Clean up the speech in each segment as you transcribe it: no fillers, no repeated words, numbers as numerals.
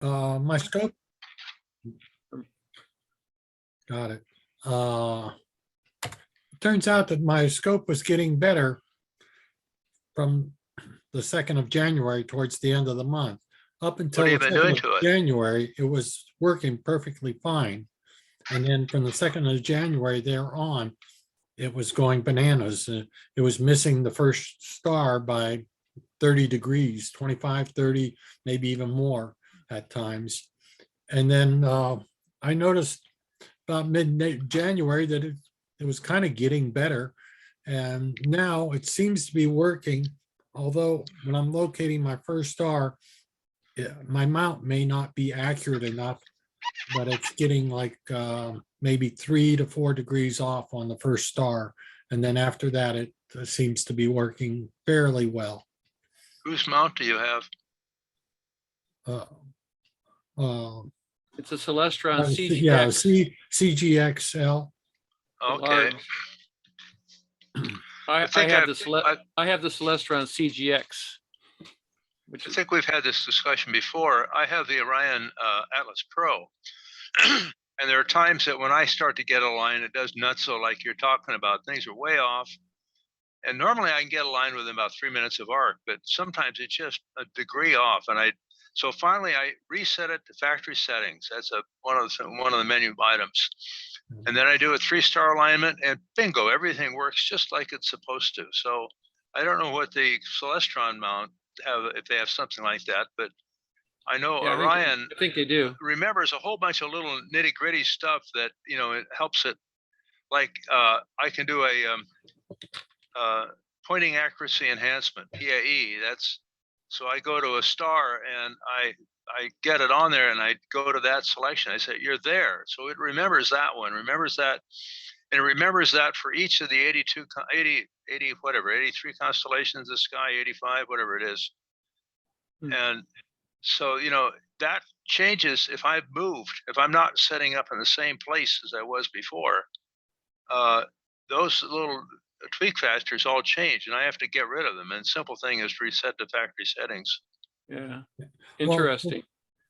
My scope. Got it. Turns out that my scope was getting better from the 2nd of January towards the end of the month. Up until What the have you been doing 2nd to of it? January, it was working perfectly fine. And then from the 2nd of January there on, it was going bananas. It was missing the first star by 30 degrees, 25, 30, maybe even more at times. And then I noticed about mid-January that it was kind of getting better. And now it seems to be working, although when I'm locating my first star, my mount may not be accurate enough, but it's getting like maybe 3 to 4 degrees off on the first star. And then after that, it seems to be working fairly well. Whose mount do you have? It's a Celestron CGX. Yeah, CGX-L. Okay. I have the Celestron CGX. I think we've had this discussion before. I have the Orion Atlas Pro. And there are times that when I start to get a line, it does nutso like you're talking about. Things are way off. And normally I can get a line within about 3 minutes of arc, but sometimes it's just a degree off. And so finally I reset it to factory settings. That's one of the menu items. And then I do a 3-star alignment and bingo, everything works just like it's supposed to. So I don't know what the Celestron mount have, if they have something like that, but I know Orion, I think they do, remembers a whole bunch of little nitty gritty stuff that, it helps it. Like I can do a pointing accuracy enhancement, PAE. So I go to a star and I get it on there and I go to that selection. I say, you're there. So it remembers that one, remembers that. And it remembers that for each of the 83 constellations of the sky, 85, whatever it is. And so, that changes if I've moved, if I'm not setting up in the same place as I was before, those little tweak factors all change and I have to get rid of them. And simple thing is reset to factory settings. Yeah, interesting.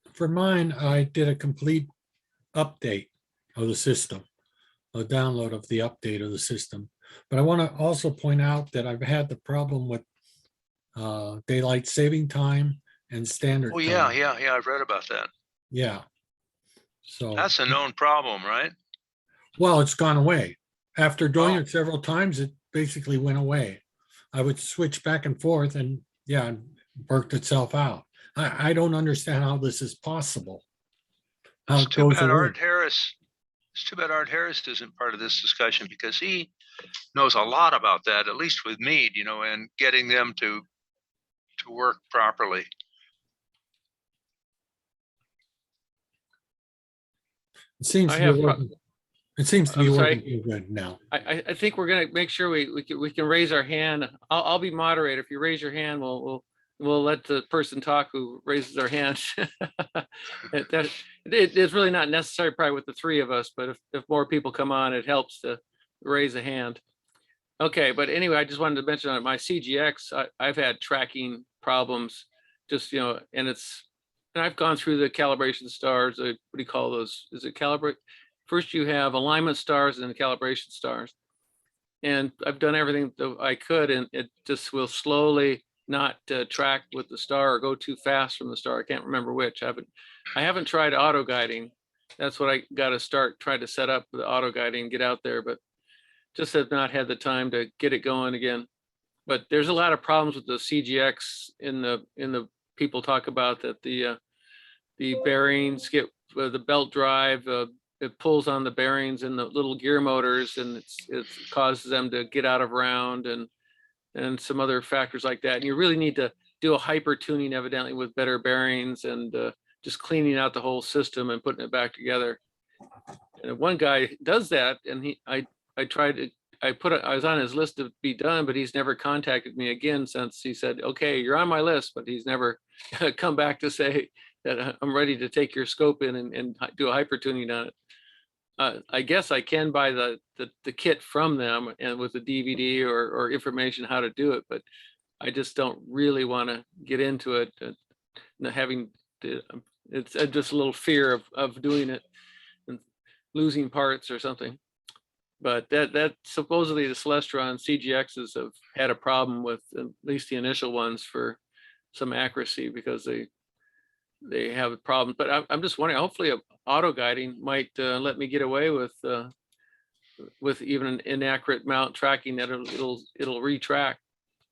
Well, for mine, I did a complete update of the system, a download of the update of the system. But I want to also point out that I've had the problem with daylight saving time and standard time. Yeah, I've read about that. Yeah. So that's a known problem, right? Well, it's gone away. After doing it several times, it basically went away. I would switch back and forth and yeah, it worked itself out. I don't understand how this is possible. It's too bad Art Harris isn't part of this discussion because he knows a lot about that, at least with Mead, and getting them to work properly. It seems to be working. It seems to be working good now. I think we're gonna make sure we can raise our hand. I'll be moderator. If you raise your hand, we'll let the person talk who raises their hand. It's really not necessary probably with the 3 of us, but if more people come on, it helps to raise a hand. Okay, but anyway, I just wanted to mention on my CGX, I've had tracking problems, just and I've gone through the calibration stars. What do you call those? Is it calibrate? First, you have alignment stars and then calibration stars. And I've done everything that I could, and it just will slowly not track with the star or go too fast from the star. I can't remember which. I haven't tried auto guiding. That's what I got to start trying to set up with the auto guiding and get out there, but just have not had the time to get it going again. But there's a lot of problems with the CGX in the people talk about that the bearings get the belt drive. It pulls on the bearings and the little gear motors, and it causes them to get out of round and some other factors like that. And you really need to do a hyper tuning, evidently, with better bearings and just cleaning out the whole system and putting it back together. And one guy does that, and I was on his list to be done, but he's never contacted me again since he said, okay, you're on my list, but he's never come back to say that I'm ready to take your scope in and do a hyper tuning on it. I guess I can buy the kit from them and with the DVD or information how to do it, but I just don't really want to get into it. It's just a little fear of doing it and losing parts or something. But that supposedly the Celestron CGXs have had a problem with, at least the initial ones, for some accuracy because they have problems. But I'm just wondering, hopefully auto guiding might let me get away with even an inaccurate mount tracking, that it'll retrack.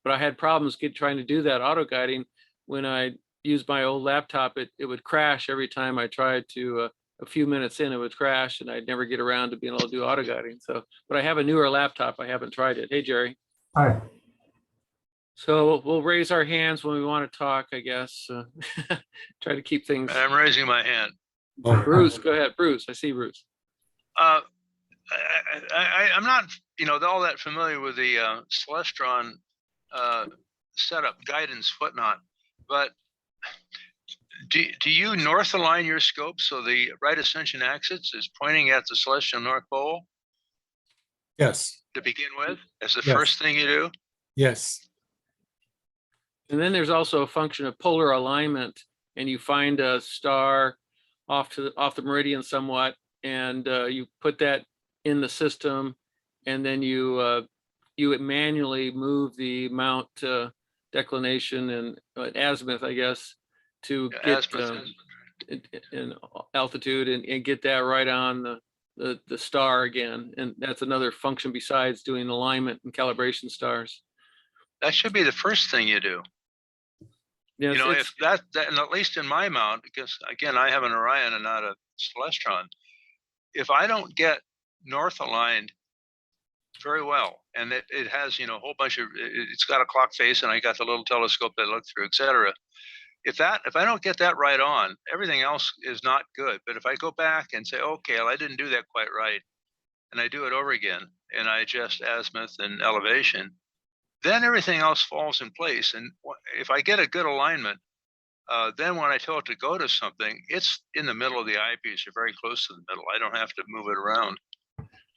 But I had problems trying to do that auto guiding when I used my old laptop. It would crash every time I tried to. A few minutes in, it would crash, and I'd never get around to being able to do auto guiding. So, but I have a newer laptop. I haven't tried it. Hey, Jerry. Hi. So we'll raise our hands when we want to talk, I guess. Try to keep things. I'm raising my hand. Bruce, go ahead. Bruce, I see Bruce. I'm not, all that familiar with the Celestron setup, guidance, whatnot, but do you north align your scope so the right ascension axis is pointing at the celestial North Pole Yes, to begin with, as the Yes. first thing you do? yes. And then there's also a function of polar alignment, and you find a star off the meridian somewhat, and you put that in the system, and then you manually move the mount declination and azimuth, I guess, to get in altitude and get that right on the star again. And that's another function besides doing alignment and calibration stars. That should be the first thing you do. Yes, If that, and at least in my mount, because again, I have an Orion and not a Celestron. If I don't get north aligned very well, and it has, a whole bunch of, it's got a clock face, and I got the little telescope that I look through, etc. If I don't get that right on, everything else is not good. But if I go back and say, okay, well, I didn't do that quite right, and I do it over again, and I adjust azimuth and elevation, then everything else falls in place. And if I get a good alignment, then when I tell it to go to something, it's in the middle of the eyepiece or very close to the middle. I don't have to move it around.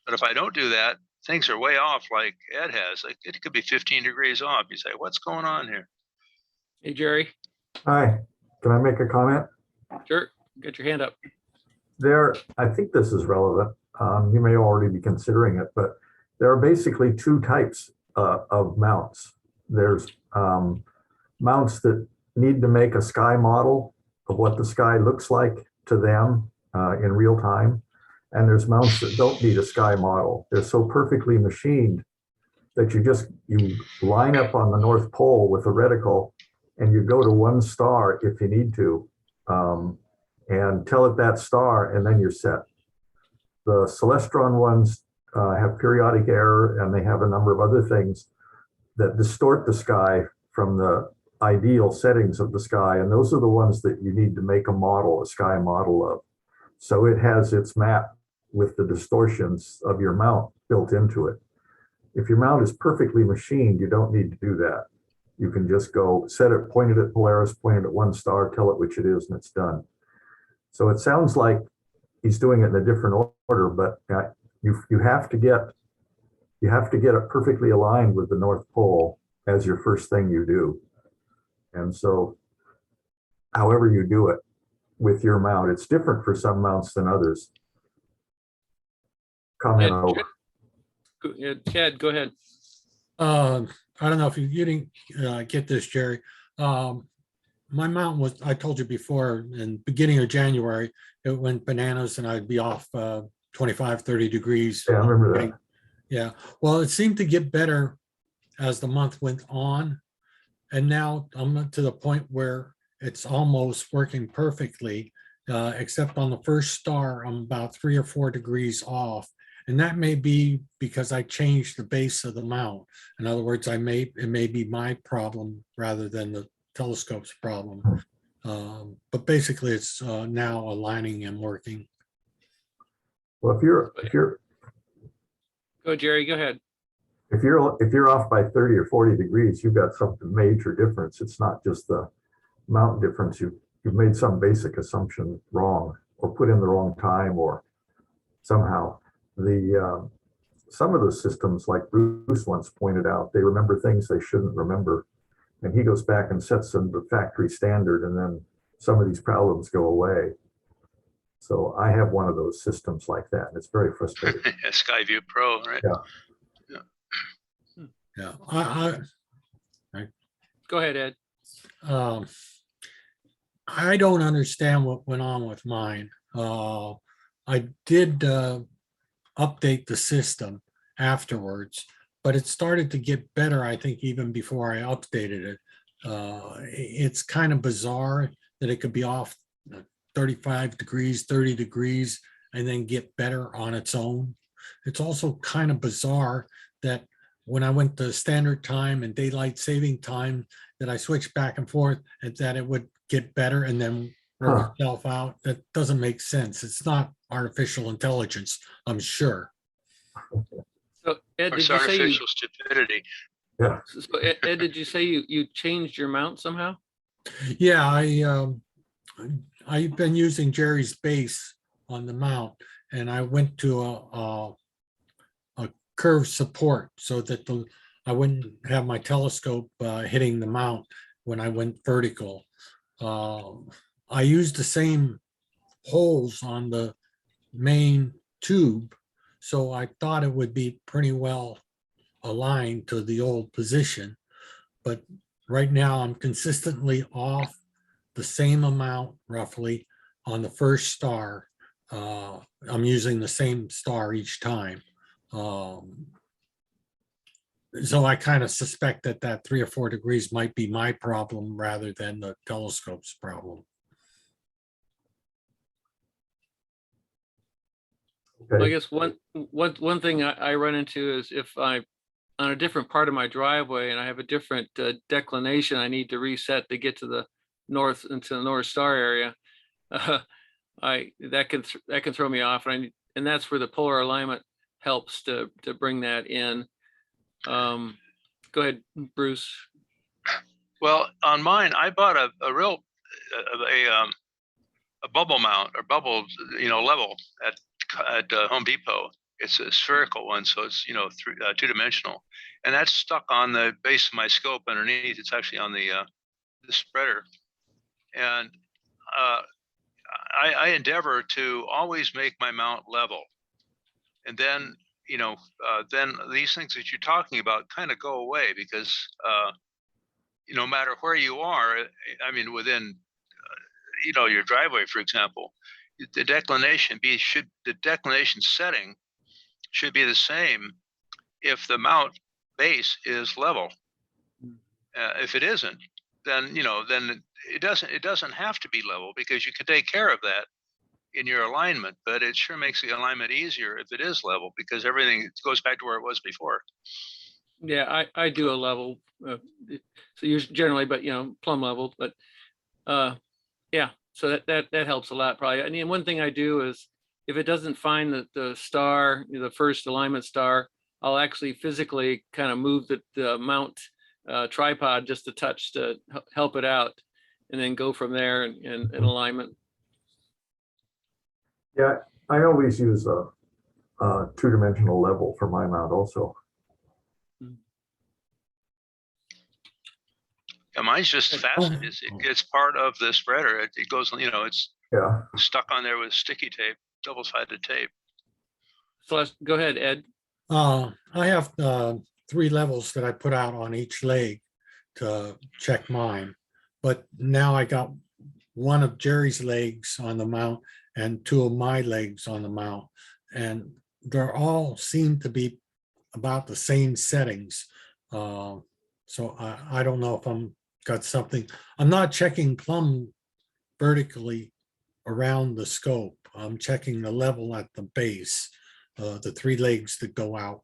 But if I don't do that, things are way off, like Ed has. Like, it could be 15 degrees off. You say, what's going on here? Hey, Jerry. Hi. Can I make a comment? Sure. Get your hand up. I think this is relevant. You may already be considering it, but there are basically two types of mounts. There's mounts that need to make a sky model of what the sky looks like to them in real time. And there's mounts that don't need a sky model. They're so perfectly machined that you line up on the North Pole with a reticle, and you go to one star if you need to, and tell it that star, and then you're set. The Celestron ones have periodic error, and they have a number of other things that distort the sky from the ideal settings of the sky, and those are the ones that you need to make a sky model of. So it has its map with the distortions of your mount built into it. If your mount is perfectly machined, you don't need to do that. You can just go set it, point it at Polaris, point it at one star, tell it which it is, and it's done. So it sounds like he's doing it in a different order, but you have to get it perfectly aligned with the North Pole as your first thing you do. And so however you do it with your mount, it's different for some mounts than others. Comment over. Chad, go ahead. I don't know if you didn't get this, Jerry. My mount was, I told you before, in beginning of January, it went bananas and I'd be off 25, 30 degrees. Yeah, I remember that. Yeah, well, it seemed to get better as the month went on. And now I'm to the point where it's almost working perfectly, except on the first star, I'm about 3 or 4 degrees off. And that may be because I changed the base of the mount. In other words, it may be my problem rather than the telescope's problem. But basically it's now aligning and working. Well, if you're Go, Jerry, go ahead. if you're off by 30 or 40 degrees, you've got something major difference. It's not just the mount difference. You've made some basic assumption wrong, or put in the wrong time, or somehow. Some of the systems, like Bruce once pointed out, they remember things they shouldn't remember, and he goes back and sets them the factory standard, and then some of these problems go away. So I have one of those systems like that, and it's very frustrating. Skyview Pro, right? Yeah. Yeah, Go ahead, Ed. I don't understand what went on with mine. I did update the system afterwards, but it started to get better, I think, even before I updated it. It's kind of bizarre that it could be off 35 degrees, 30 degrees, and then get better on its own. It's also kind of bizarre that when I went to standard time and daylight saving time, that I switched back and forth and that it would get better and then work itself out. That doesn't make sense. It's not artificial intelligence, I'm sure. So Ed, did It's you say you, artificial stupidity. Yeah. so Ed, did you say you changed your mount somehow? Yeah, I've been using Jerry's base on the mount, and I went to a curved support so that I wouldn't have my telescope hitting the mount when I went vertical. I used the same holes on the main tube, so I thought it would be pretty well aligned to the old position. But right now I'm consistently off the same amount roughly on the first star. I'm using the same star each time. So I kind of suspect that 3 or 4 degrees might be my problem rather than the telescope's problem. Well, I Okay. guess one thing I run into is if I'm on a different part of my driveway and I have a different declination, I need to reset to get to the north into the North Star area. That can throw me off, and that's where the polar alignment helps to bring that in. Go ahead, Bruce. Well, on mine, I bought a real a bubble mount or bubble, level at Home Depot. It's a spherical one, so it's two-dimensional, and that's stuck on the base of my scope underneath. It's actually on the spreader, and I endeavor to always make my mount level, and then then these things that you're talking about kind of go away because no matter where you are, I mean, within your driveway, for example, the declination setting should be the same if the mount base is level. If it isn't, then then it doesn't have to be level, because you can take care of that in your alignment, but it sure makes the alignment easier if it is level, because everything goes back to where it was before. Yeah, I do a level, so usually generally, but plumb level, but yeah, so that helps a lot probably. And then one thing I do is if it doesn't find the star, the first alignment star, I'll actually physically kind of move the mount tripod just a touch to help it out, and then go from there in alignment. Yeah, I always use a two-dimensional level for my mount also. Yeah, mine's just fastened. It's part of the spreader. It goes, it's stuck on there with sticky tape, double-sided tape. So go ahead, Ed. I have 3 levels that I put out on each leg to check mine, but now I got one of Jerry's legs on the mount and 2 of my legs on the mount, and they're all seem to be about the same settings. So I don't know if I'm got something. I'm not checking plumb vertically around the scope. I'm checking the level at the base, the 3 legs that go out.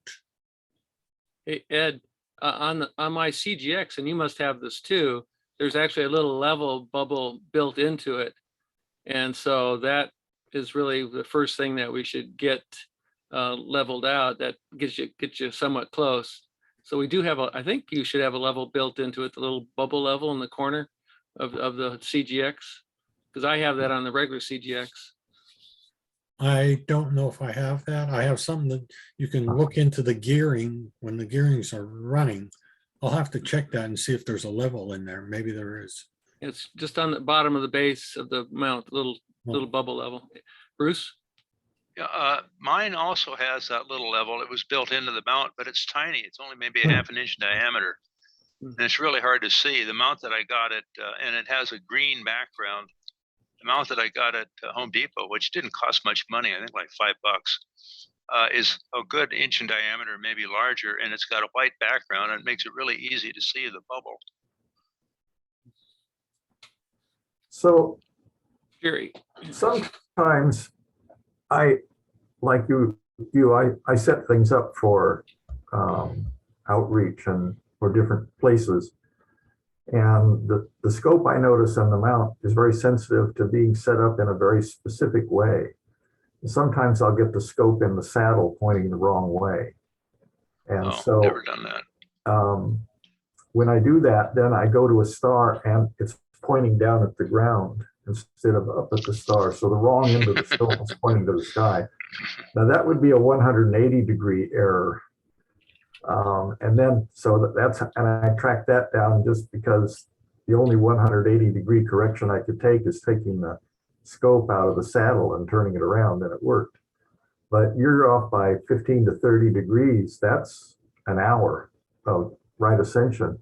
Hey, Ed, on my CGX, and you must have this too, there's actually a little level bubble built into it. And so that is really the first thing that we should get leveled out. That gets you somewhat close. So we do have I think you should have a level built into it, the little bubble level in the corner of the CGX, because I have that on the regular CGX. I don't know if I have that. I have something that you can look into the gearing when the gearings are running. I'll have to check that and see if there's a level in there. Maybe there is. It's just on the bottom of the base of the mount, little bubble level. Bruce? Yeah, mine also has that little level. It was built into the mount, but it's tiny. It's only maybe a half an inch in diameter. And it's really hard to see. The mount that I got at, and it has a green background. The mount that I got at Home Depot, which didn't cost much money, I think like $5, is a good inch in diameter, maybe larger, and it's got a white background, and it makes it really easy to see the bubble. So Jerry? sometimes I, like I set things up for outreach and for different places. And the scope I notice on the mount is very sensitive to being set up in a very specific way. And sometimes I'll get the scope in the saddle pointing the wrong way. And so never done that. when I do that, then I go to a star and it's pointing down at the ground instead of up at the star. So the wrong end of the scope is pointing to the sky. Now that would be a 180-degree error. And then, so that's, and I tracked that down just because the only 180-degree correction I could take is taking the scope out of the saddle and turning it around, and it worked. But you're off by 15 to 30 degrees. That's an hour of right ascension.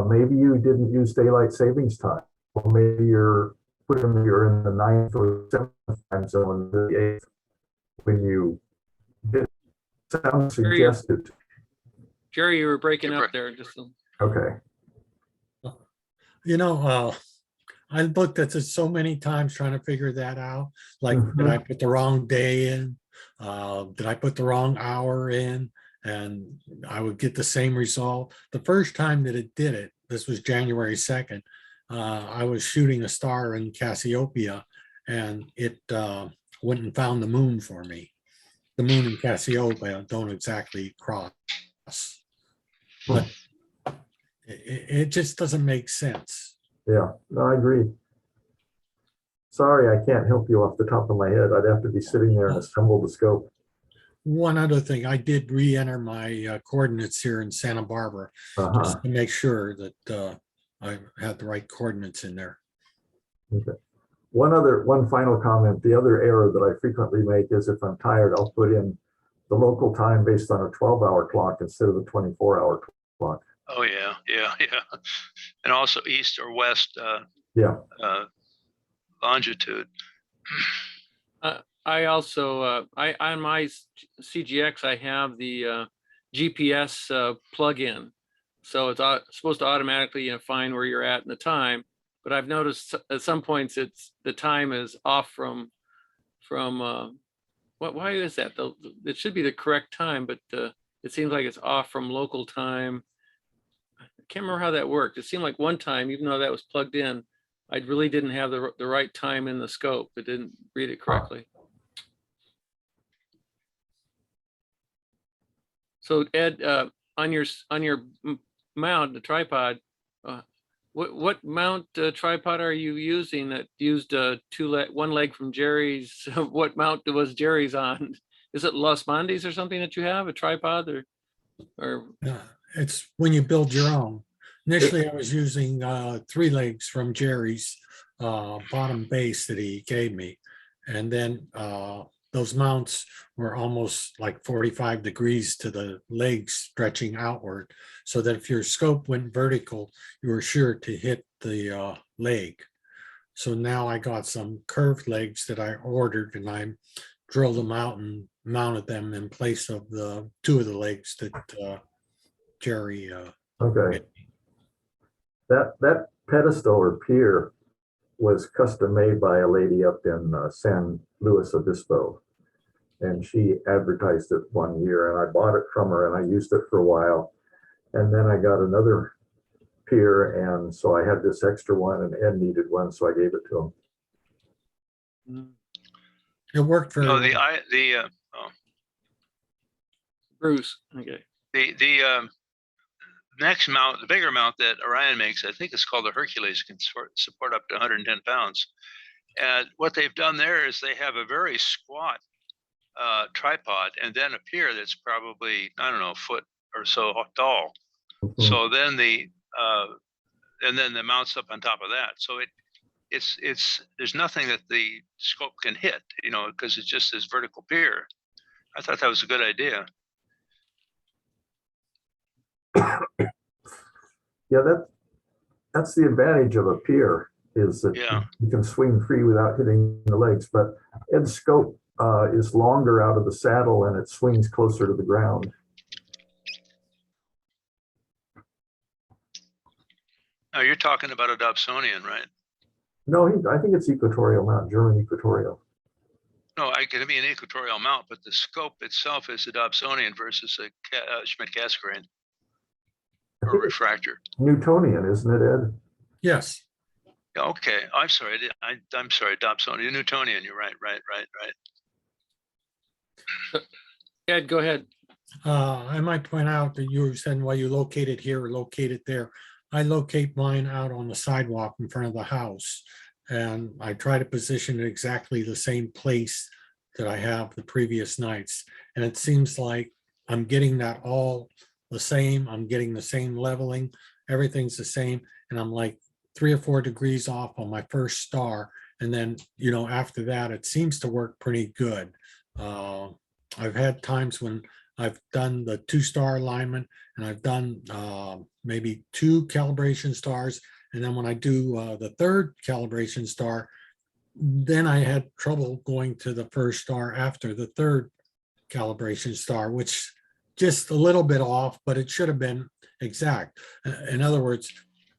Maybe you didn't use daylight savings time, or maybe you're in the 9th or 7th time zone, the 8th, when you did. Sounds suggested. Jerry, you were breaking up there. Okay. You know, I looked at this so many times trying to figure that out. Like, did I put the wrong day in? Did I put the wrong hour in? And I would get the same result. The first time that it did it, this was January 2nd, I was shooting a star in Cassiopeia, and it went and found the moon for me. The moon and Cassiopeia don't exactly cross, but it just doesn't make sense. Yeah, no, I agree. Sorry, I can't help you off the top of my head. I'd have to be sitting there and assemble the scope. One other thing, I did re-enter my coordinates here in Santa Barbara just to make sure that I had the right coordinates in there. Okay. One final comment. The other error that I frequently make is if I'm tired, I'll put in the local time based on a 12-hour clock instead of a 24-hour clock. Oh yeah. And also east or west longitude. I also, on my CGX, I have the GPS plug-in. So it's supposed to automatically find where you're at in the time. But I've noticed at some points the time is off from why is that? It should be the correct time, but it seems like it's off from local time. I can't remember how that worked. It seemed like one time, even though that was plugged in, I really didn't have the right time in the scope. It didn't read it correctly. So Ed, on your mount, the tripod, what mount tripod are you using that used one leg from Jerry's? What mount was Jerry's on? Is it Los Mondes or something that you have, a tripod or? It's when you build your own. Initially, I was using 3 legs from Jerry's bottom base that he gave me. And then those mounts were almost like 45 degrees to the legs stretching outward, so that if your scope went vertical, you were sure to hit the leg. So now I got some curved legs that I ordered, and I drilled them out and mounted them in place of the 2 of the legs that Jerry okay. That pedestal or pier was custom made by a lady up in San Luis Obispo, and she advertised it one year, and I bought it from her and I used it for a while, and then I got another pier, and so I had this extra one, and Ed needed one, so I gave it to him. It worked very well. Bruce, okay. The next mount, the bigger mount that Orion makes, I think it's called the Hercules, can support up to 110 pounds. And what they've done there is they have a very squat tripod, and then a pier that's probably, I don't know, a foot or so tall. So then the and then the mounts up on top of that. So there's nothing that the scope can hit, you know, because it's just this vertical pier. I thought that was a good idea. Yeah, that's the advantage of a pier, is that Yeah. you can swing free without hitting the legs. But Ed's scope is longer out of the saddle and it swings closer to the ground. Now you're talking about a Dobsonian, right? No, I think it's equatorial mount, German equatorial. No, I could be an equatorial mount, but the scope itself is a Dobsonian versus a Schmidt-Cassegrain or refractor. Newtonian, isn't it, Ed? Yes. Okay, I'm sorry. I'm sorry, Dobsonian, Newtonian. You're right. Ed, go ahead. I might point out that you were saying, well, you locate it here or locate it there. I locate mine out on the sidewalk in front of the house, and I try to position it exactly the same place that I have the previous nights. And it seems like I'm getting that all the same. I'm getting the same leveling. Everything's the same. And I'm like 3 or 4 degrees off on my first star. And then, you know, after that, it seems to work pretty good. I've had times when I've done the 2-star alignment, and I've done maybe 2 calibration stars. And then when I do the 3rd calibration star, then I had trouble going to the first star after the 3rd calibration star, which just a little bit off, but it should have been exact. In other words,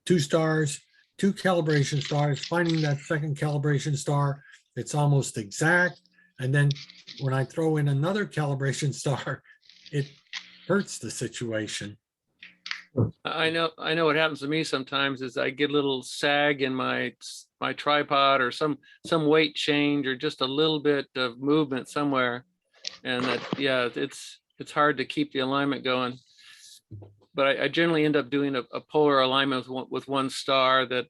2 stars, 2 calibration stars, finding that 2nd calibration star, it's almost exact. And then when I throw in another calibration star, it hurts the situation. I know what happens to me sometimes is I get a little sag in my tripod, or some weight change, or just a little bit of movement somewhere. And that, yeah, it's hard to keep the alignment going. But I generally end up doing a polar alignment with 1 star that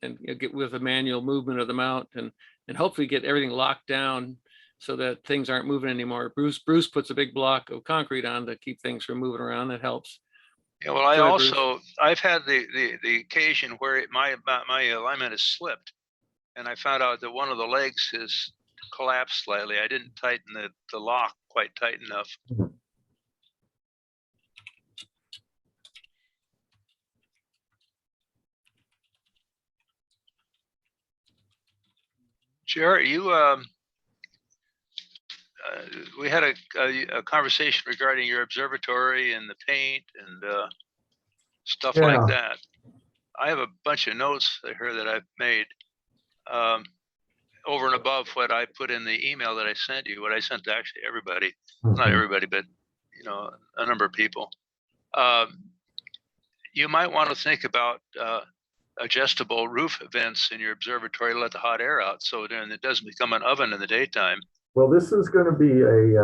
and get with a manual movement of the mount, and hopefully get everything locked down so that things aren't moving anymore. Bruce puts a big block of concrete on to keep things from moving around. That helps. Yeah, well, I've had the occasion where my alignment has slipped, and I found out that one of the legs is collapsed slightly. I didn't tighten the lock quite tight enough. Jerry, you we had a conversation regarding your observatory and the paint and stuff like that. I have a bunch of notes here that I've made over and above what I put in the email that I sent you, what I sent to actually everybody, not everybody, but you know, a number of people. You might want to think about adjustable roof vents in your observatory to let the hot air out, so then it doesn't become an oven in the daytime. Well, this is going to be a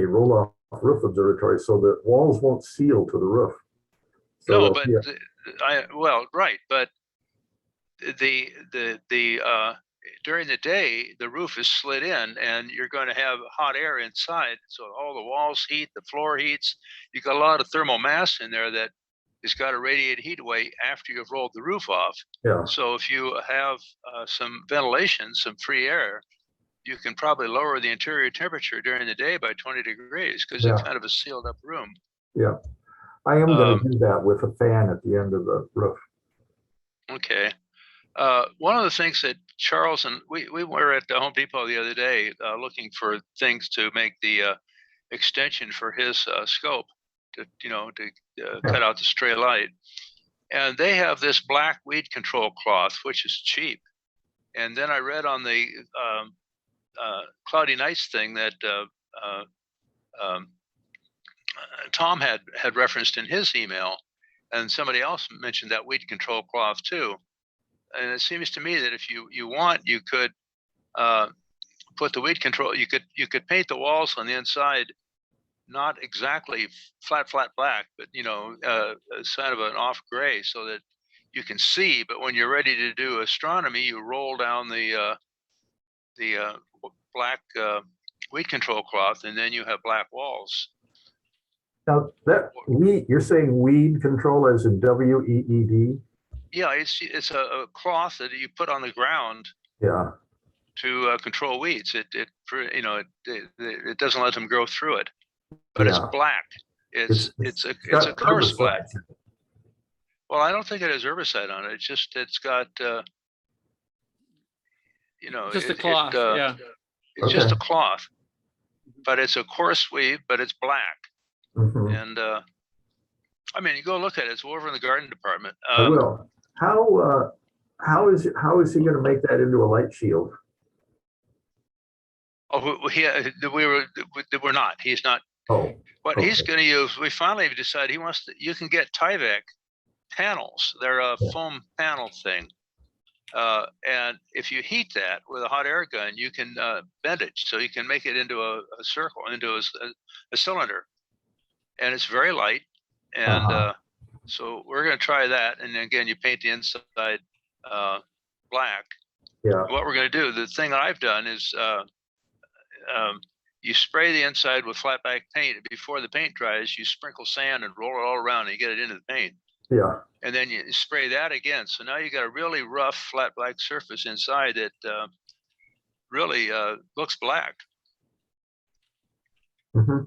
roll-off roof observatory, so the walls won't seal to the roof. So no, but yeah. Well, right, but the during the day the roof is slid in, and you're going to have hot air inside. So all the walls heat, the floor heats. You got a lot of thermal mass in there that has got to radiate heat away after you've rolled the roof off. Yeah. So if you have some ventilation, some free air, you can probably lower the interior temperature during the day by 20 degrees because it's kind of a sealed up room. Yeah, I am going to do that with a fan at the end of the roof. Okay. One of the things that Charles and we were at the Home Depot the other day looking for things to make the extension for his scope to cut out the stray light, and they have this black weed control cloth which is cheap. And then I read on the cloudy nights thing that Tom had referenced in his email, and somebody else mentioned that weed control cloth too. And it seems to me that if you want, you could put the weed control. You could paint the walls on the inside, not exactly flat black, but kind of an off gray, so that you can see. But when you're ready to do astronomy, you roll down the black weed control cloth, and then you have black walls. Now that you're saying weed control as in WEED? Yeah, it's a cloth that you put on the ground Yeah. to control weeds. It doesn't let them grow through it, but it's Yeah. black. It's a got coarse black. herbicides. Well, I don't think it has herbicide on it. It's got Just a cloth, yeah. It's just a Okay. cloth, but it's a coarse weave, but it's black. Mhm. And I mean, you go look at it. It's over in the garden department. I will. How is he going to make that into a light shield? Oh, we're not. He's not. Oh, What he's going to use, we finally decided he wants to. You can get Tyvek panels. They're a foam panel thing, and if you heat that with a hot air gun, you can bend it, so you can make it into a circle, into a cylinder, and it's very light. And so we're going to try that. And again, you paint the inside black. yeah. What we're going to do, the thing that I've done is you spray the inside with flat back paint. Before the paint dries, you sprinkle sand and roll it all around and you get it into the paint. Yeah. And then you spray that again. So now you got a really rough flat black surface inside that really looks black. Mm-hmm.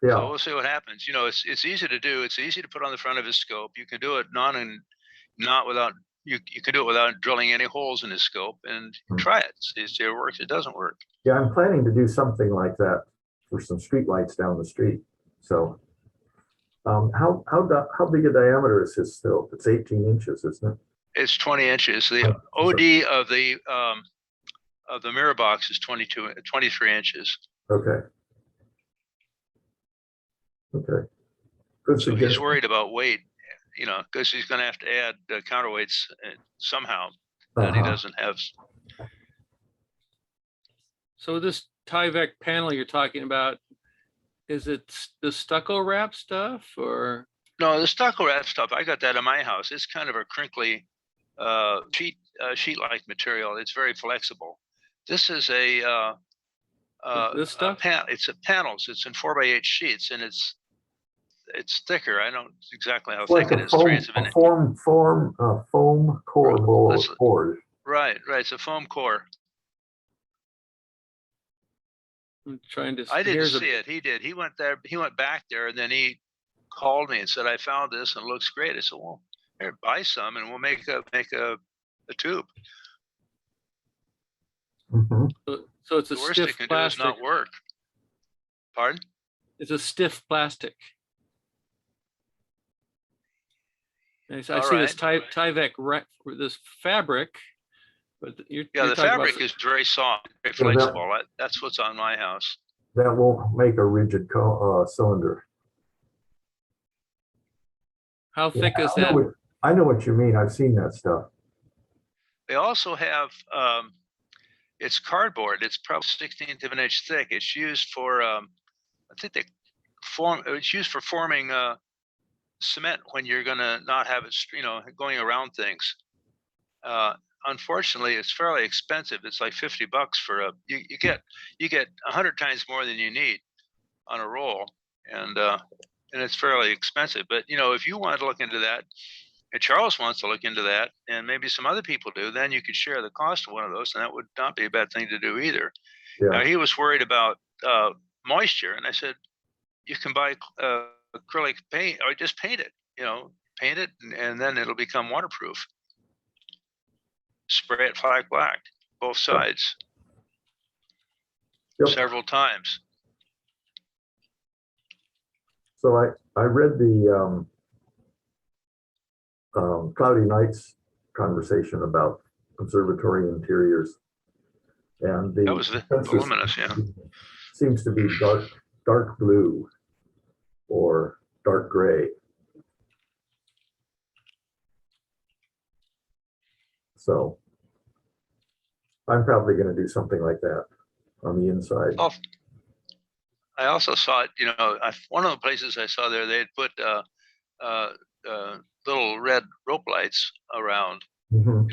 Yeah. So we'll see what happens. It's easy to do. It's easy to put on the front of his scope. You can do it you can do it without drilling any holes in his scope, and try it. See if it works. It doesn't work. Yeah, I'm planning to do something like that for some street lights down the street. So, how big a diameter is his scope? It's 18 inches, isn't it? It's 20 inches. The OD of the mirror box is 23 inches. Okay. Okay. Good So he's suggestion. worried about weight, because he's going to have to add counterweights somehow that he doesn't have. So this Tyvek panel you're talking about, is it the stucco wrap stuff or? No, the stucco wrap stuff, I got that in my house. It's kind of a crinkly sheet-like material. It's very flexible. This is this stuff? It's panels. It's in 4x8 sheets, and it's thicker. I don't know exactly how It's like thick it is. a foam core board. Right. It's a foam core. I'm trying to. I didn't see it. He did. He went there. He went back there, and then he called me and said, "I found this and it looks great." I said, "Well, here, buy some, and we'll make a tube." Mm-hmm. So it's a The worst it stiff can do is plastic. not work. Pardon? It's a stiff plastic. I see this Tyvek this fabric, but you're the talking about fabric is very soft, very flexible. That's what's on my house. That won't make a rigid cylinder. how thick is that? I know what you mean. I've seen that stuff. They also have it's cardboard. It's probably 1/16 of an inch thick. It's used for it's used for forming cement when you're gonna not have it, going around things. Unfortunately, it's fairly expensive. It's like $50 for you get 100 times more than you need on a roll, and it's fairly expensive. But if you want to look into that, and Charles wants to look into that, and maybe some other people do, then you could share the cost of one of those, and that would not be a bad thing to do either. Yeah. Now, he was worried about moisture, and I said, you can buy acrylic paint or just paint it, paint it, and then it'll become waterproof. Spray it black, both sides, several times. So I read the Cloudy Nights conversation about observatory interiors, and That was voluminous, yeah. Seems to be dark blue or dark gray. So I'm probably going to do something like that on the inside. Oh, I also saw it, one of the places I saw there, they had put little red rope lights around. Mm-hmm.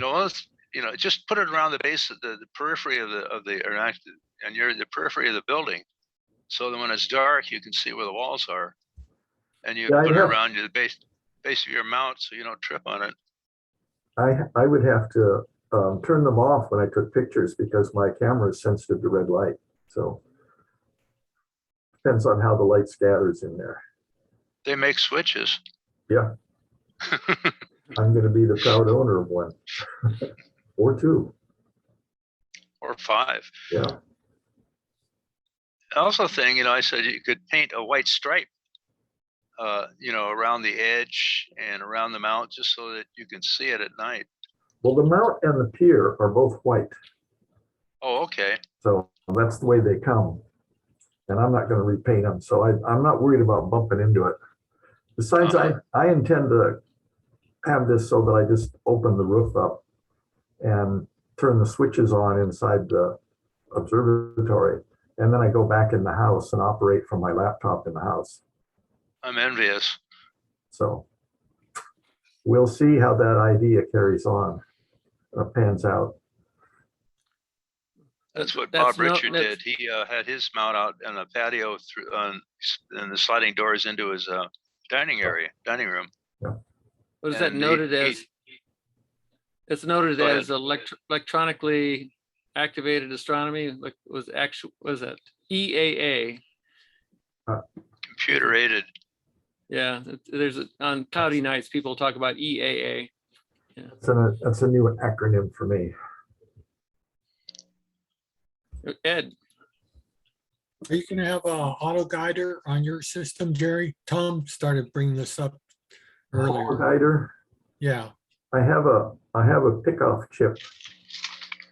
Just put it around the base of the periphery of the periphery of the building, so that when it's dark, you can see where the walls are. and you Yeah, put it around the base of your mount so you don't trip on it. I would have to turn them off when I took pictures because my camera is sensitive to red light. So depends on how the light scatters in there. They make switches. Yeah, I'm going to be the proud owner of one or two. Or 5. Yeah. I also think, I said you could paint a white stripe, around the edge and around the mount just so that you can see it at night. Well, the mount and the pier are both white. Oh, okay. So that's the way they come. And I'm not going to repaint them. So I'm not worried about bumping into it. Besides, I intend to have this so that I just open the roof up and turn the switches on inside the observatory. And then I go back in the house and operate from my laptop in the house. I'm envious. So we'll see how that idea carries on, pans out. That's what Bob Richard did. He had his mount out on a patio and the sliding doors into his dining room. Yeah. What is that noted as? It's noted as electronically activated astronomy. Like was that EAA? Computer aided. Yeah, there's on cloudy nights people talk about EAA. Yeah. That's a new acronym for me. Ed, Are you going to have a auto guider on your system, Jerry? Tom started bringing this up earlier. Guider. Yeah. I have a pickoff chip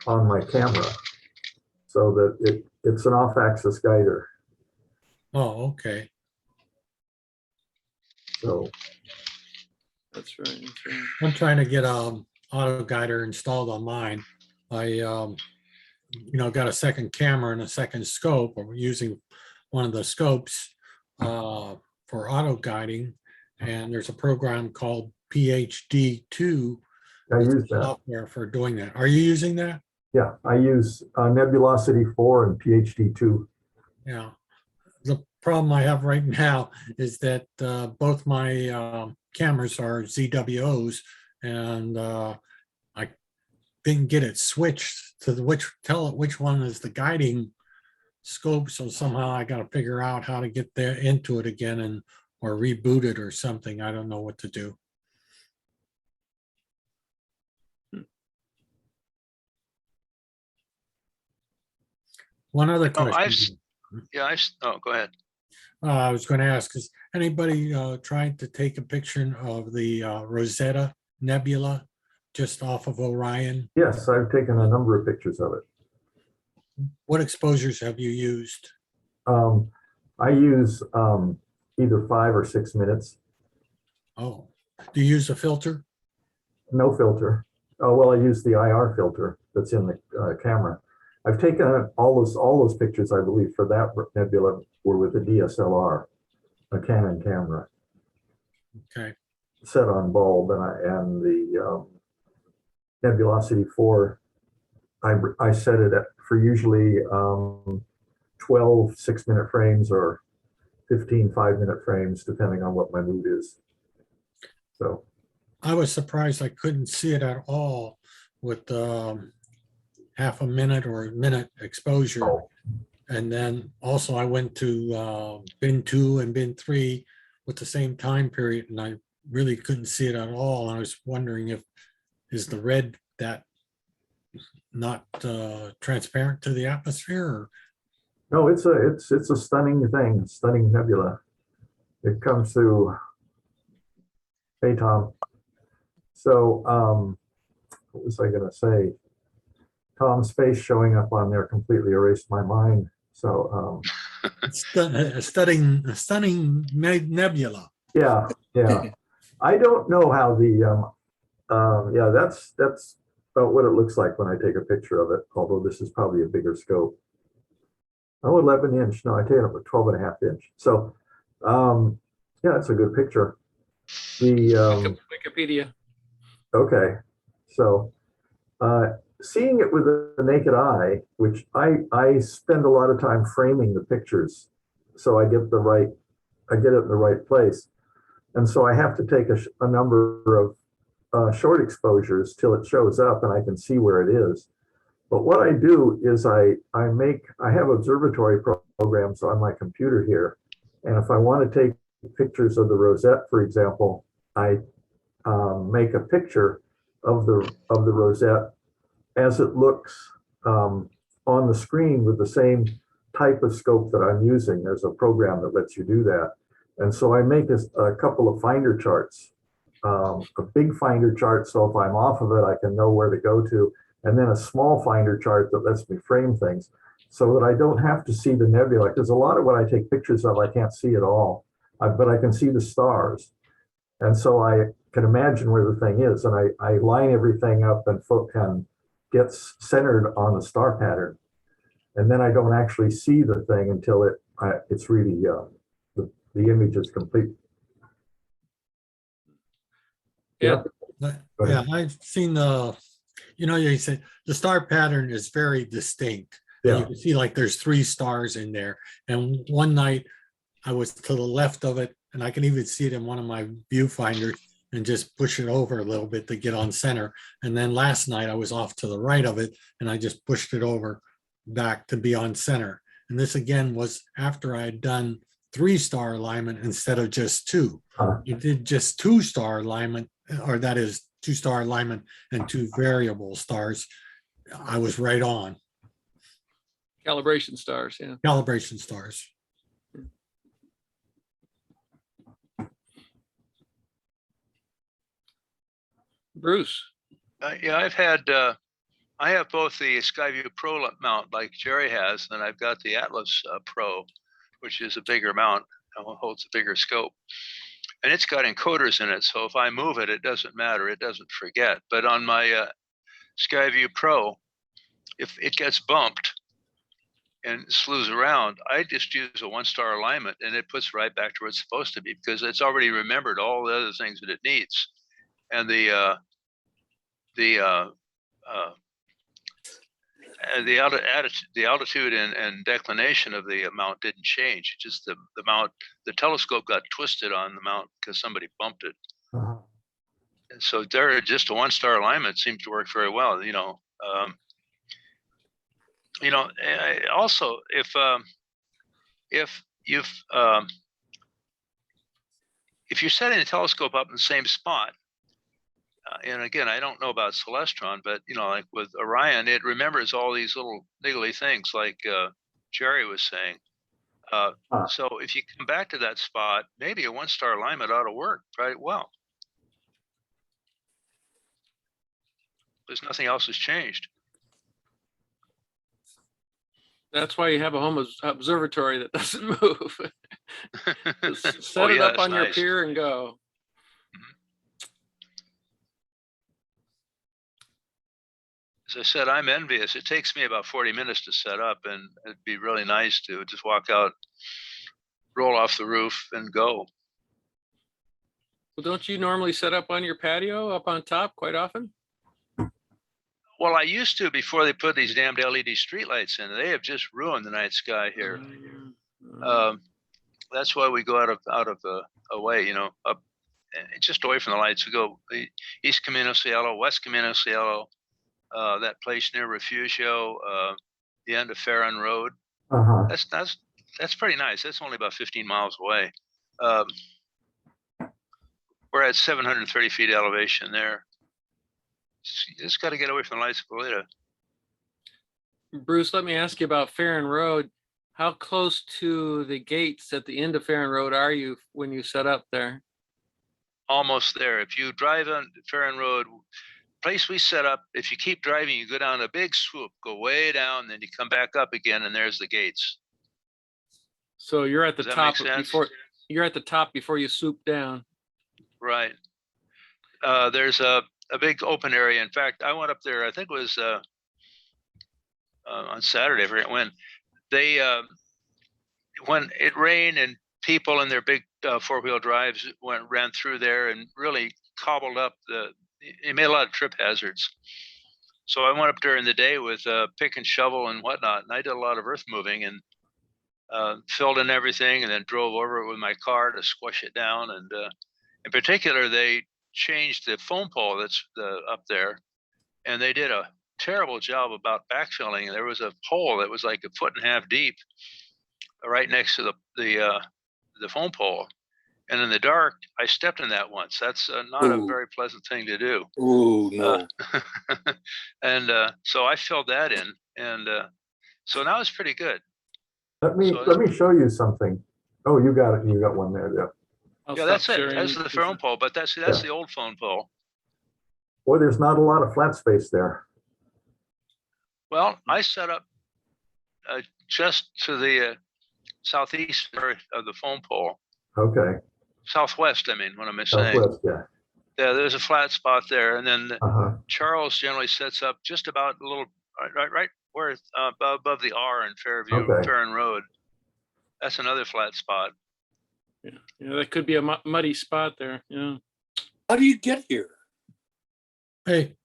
on my camera so that it's an off-axis guider. Oh, okay. So that's right. I'm trying to get auto guider installed on mine. I got a second camera and a second scope. I'm using one of the scopes for auto guiding, and there's a program called PhD2. I use that software for doing that. Are you using that? Yeah, I use Nebulosity 4 and PhD2. Yeah. The problem I have right now is that both my cameras are ZWOs, and I didn't get it switched to tell it which one is the guiding scope. So somehow I got to figure out how to get there into it again or reboot it or something. I don't know what to do. One other question. Go ahead. I was going to ask, is anybody trying to take a picture of the Rosetta Nebula just off of Orion? Yes, I've taken a number of pictures of it. What exposures have you used? I use either 5 or 6 minutes. Oh, do you use a filter? No filter. Oh, well, I use the IR filter that's in the camera. I've taken all those pictures, I believe, for that nebula were with a DSLR, a Canon camera. Okay. Set on bulb, and the Nebulosity 4, I set it for usually 12 6-minute frames or 15 5-minute frames, depending on what my mood is. So I was surprised I couldn't see it at all with half a minute or a minute exposure. Oh. And then also I went to bin 2 and bin 3 with the same time period, and I really couldn't see it at all. I was wondering is the red that not transparent to the atmosphere? Or? No, it's a stunning thing, stunning nebula. It comes through. Hey, Tom. So what was I going to say? Tom's face showing up on there completely erased my mind. So it's a stunning nebula. Yeah. I don't know how the that's about what it looks like when I take a picture of it, although this is probably a bigger scope. Oh, 11 inch. No, I take it up with 12.5 inch. So yeah, it's a good picture. The Wikipedia. Okay. So seeing it with the naked eye, which I spend a lot of time framing the pictures so I get it in the right place. And so I have to take a number of short exposures till it shows up and I can see where it is. But what I do is I have observatory programs on my computer here. And if I want to take pictures of the rosette, for example, I make a picture of the rosette as it looks on the screen with the same type of scope that I'm using. There's a program that lets you do that. And so I make a couple of finder charts, a big finder chart. So if I'm off of it, I can know where to go to. And then a small finder chart that lets me frame things so that I don't have to see the nebula. Because a lot of what I take pictures of, I can't see at all, but I can see the stars. And so I can imagine where the thing is. And I line everything up and gets centered on the star pattern. And then I don't actually see the thing until it's really, the image is complete. Yeah. Yeah, I've seen you said the star pattern is very distinct. And Yeah. you can see like there's 3 stars in there. And one night I was to the left of it, and I can even see it in one of my viewfinders and just push it over a little bit to get on center. And then last night I was off to the right of it, and I just pushed it over back to be on center. And this again was after I had done 3-star alignment instead of just 2. You did just 2-star alignment, or that is 2-star alignment and 2 variable stars. I was right on. Calibration stars, yeah. Calibration stars. Bruce. Yeah, I have both the Skyview Pro mount like Jerry has, and I've got the Atlas Pro, which is a bigger mount, holds a bigger scope. And it's got encoders in it, so if I move it, it doesn't matter, it doesn't forget. But on my Skyview Pro, if it gets bumped and slews around, I just use a 1-star alignment and it puts right back to where it's supposed to be, because it's already remembered all the other things that it needs. And the altitude and declination of the mount didn't change. It just the mount, the telescope got twisted on the mount because somebody bumped it. And so there, just a 1-star alignment seemed to work very well. Also, if you're setting the telescope up in the same spot, and again, I don't know about Celestron, but like with Orion, it remembers all these little niggly things, like Jerry was saying. So if you come back to that spot, maybe a 1-star alignment ought to work right well, because nothing else has changed. That's why you have a home observatory that doesn't move. Just set it up on your pier and go. As I said, I'm envious. It takes me about 40 minutes to set up, and it'd be really nice to just walk out, roll off the roof, and go. Well, don't you normally set up on your patio up on top quite often? Well, I used to before they put these damned LED streetlights in. They have just ruined the night sky here. That's why we go out of a way, up just away from the lights. We go East Camino Cielo, West Camino Cielo, that place near Refugio, the end of Farron Road. That's pretty nice. That's only about 15 miles away. We're at 730 feet elevation there. You just got to get away from the lights of Goleta. Bruce, let me ask you about Farron Road. How close to the gates at the end of Farron Road are you when you set up there? Almost there. If you drive on Farron Road, place we set up, if you keep driving, you go down a big swoop, go way down, then you come back up again, and there's the gates. So you're at the Does that top make sense? you're at the top before you swoop down. Right. There's a big open area. In fact, I went up there, I think it was on Saturday, I forget when. When it rained and people in their big 4-wheel drives ran through there and really cobbled up it made a lot of trip hazards. So I went up during the day with a pick and shovel and whatnot, and I did a lot of earth moving and filled in everything, and then drove over it with my car to squash it down. And In particular, they changed the phone pole that's up there, and they did a terrible job about backfilling. There was a hole that was like 1.5 feet deep right next to the phone pole. And in the dark, I stepped in that once. That's not a very pleasant thing to do. Ooh, no. And so I filled that in, and so now it's pretty good. Let me show you something. Oh, you got it. You got one there. Yeah. Yeah, that's it. That's the phone pole, but that's the old phone pole. Boy, there's not a lot of flat space there. Well, I set up just to the southeast of the phone pole. Okay. Southwest, I mean, what am I saying? Southwest, yeah. Yeah, there's a flat spot there, and then Charles generally sets up just about a little right where above the R in Fairview, Okay. Farron Road. That's another flat spot. Yeah, that could be a muddy spot there. Yeah. How do you get here? Hey,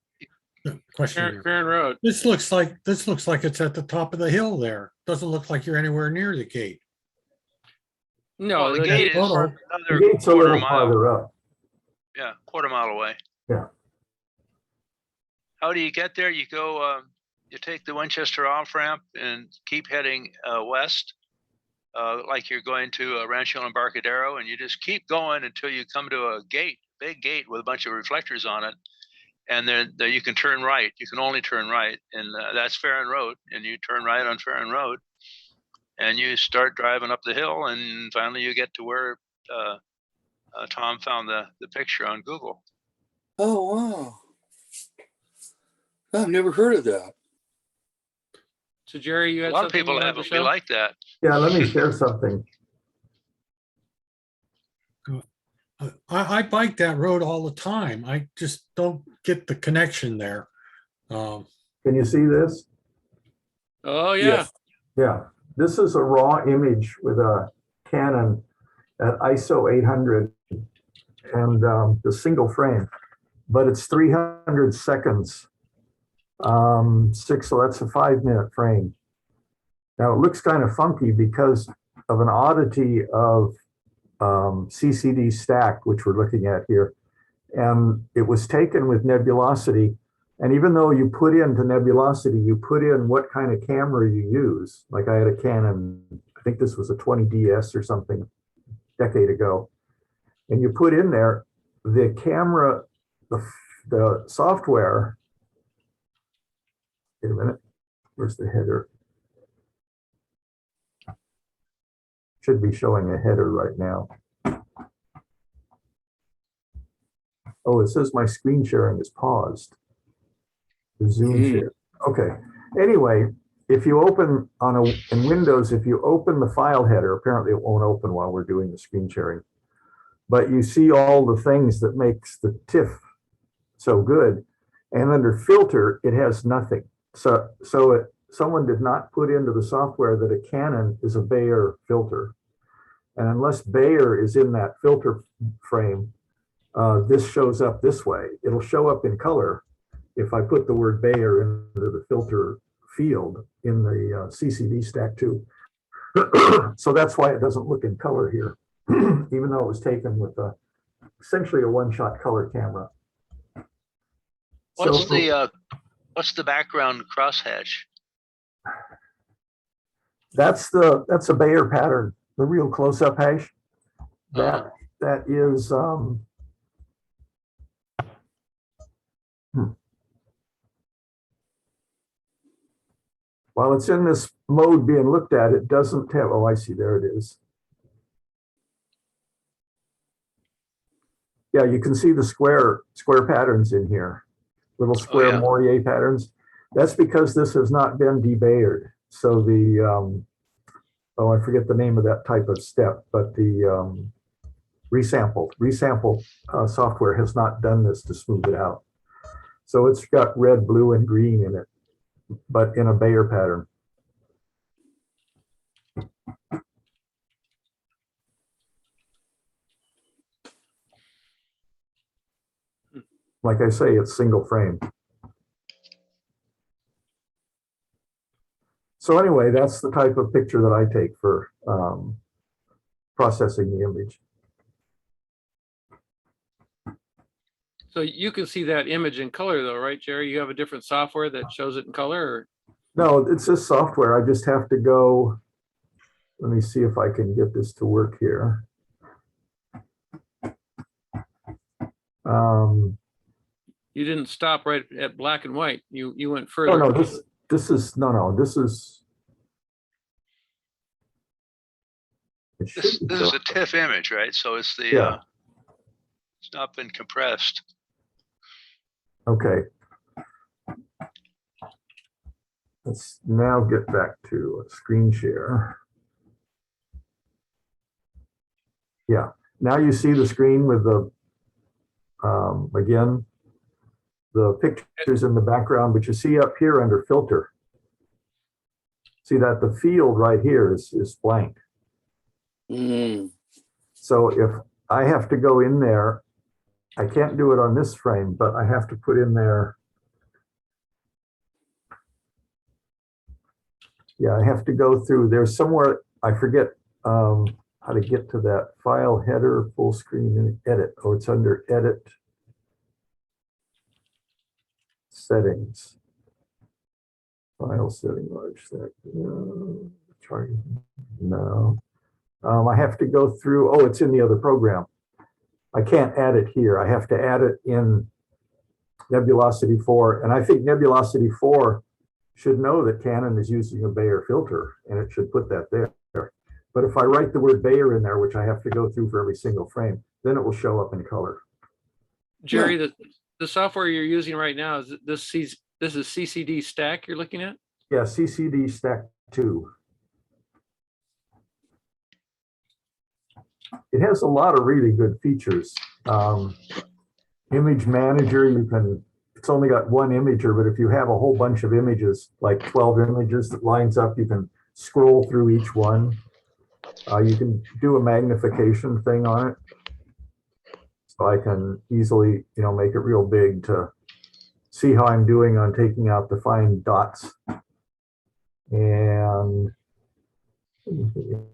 question here. Farron Road. This looks like it's at the top of the hill there. Doesn't look like you're anywhere near the gate. No, Well, the that- gate is photo. the another gate's a quarter little mile. farther up. Yeah, quarter mile away. Yeah. How do you get there? You go, you take the Winchester off ramp and keep heading west, like you're going to Rancho Embarcadero, and you just keep going until you come to a gate, big gate with a bunch of reflectors on it. And then you can turn right. You can only turn right, and that's Farron Road. And you turn right on Farron Road, and you start driving up the hill, and finally you get to where Tom found the picture on Google. Oh, wow. I've never heard of that. So Jerry, you A had lot of something people you wanted haven't to be show? like that. Yeah, let me share something. I bike that road all the time. I just don't get the connection there. Can you see this? Oh yeah. Yes. Yeah, this is a raw image with a Canon at ISO 800 and the single frame, but it's 300 seconds. So that's a 5-minute frame. Now it looks kind of funky because of an oddity of CCD stack, which we're looking at here. And it was taken with nebulosity. And even though you put into nebulosity, you put in what kind of camera you use. Like I had a Canon, I think this was a 20DS or something, a decade ago. And you put in there the camera, the software. Wait a minute, where's the header? Should be showing a header right now. Oh, it says my screen sharing is paused. The Zoom share. Okay. Anyway, if you open in Windows, if you open the file header, apparently it won't open while we're doing the screen sharing. But you see all the things that makes the TIFF so good. And under filter, it has nothing. So someone did not put into the software that a Canon is a Bayer filter. And unless Bayer is in that filter frame, this shows up this way. It'll show up in color if I put the word Bayer into the filter field in the CCD stack too. So that's why it doesn't look in color here, even though it was taken with essentially a one-shot color camera. What's the background crosshatch? That's a Bayer pattern, the real close-up hash. That is while it's in this mode being looked at, it doesn't have, oh, I see, there it is. Yeah, you can see the square patterns in here, little square Moirier patterns. That's because this has not been debayered. So the, oh, I forget the name of that type of step, but the resample software has not done this to smooth it out. So it's got red, blue, and green in it, but in a Bayer pattern. Like I say, it's single frame. So anyway, that's the type of picture that I take for processing the image. So you can see that image in color though, right, Jerry? You have a different software that shows it in color, or? No, it's just software. I just have to go. Let me see if I can get this to work here. You didn't stop right at black and white. You went Oh further. no, this is no, this is. It should This be is a dark. TIFF image, right? So it's the Yeah. it's not been compressed. Okay. Let's now get back to a screen share. Yeah, now you see the screen with the, again, the pictures in the background, but you see up here under filter. See that the field right here is blank. Mm. So if I have to go in there, I can't do it on this frame, but I have to put in there. Yeah, I have to go through, there's somewhere, I forget how to get to that file header, full screen and edit. Oh, it's under edit settings. File setting large set. No, no. I have to go through, oh, it's in the other program. I can't add it here. I have to add it in Nebulosity 4. And I think Nebulosity 4 should know that Canon is using a Bayer filter, and it should put that there. But if I write the word Bayer in there, which I have to go through for every single frame, then it will show up in color. Jerry, the software you're using right now, is this is CCD Stack you're looking at? Yeah, CCD Stack 2. It has a lot of really good features. Image manager, you can, it's only got one imager, but if you have a whole bunch of images, like 12 images that lines up, you can scroll through each one. You can do a magnification thing on it. So I can easily, make it real big to see how I'm doing on taking out the fine dots. And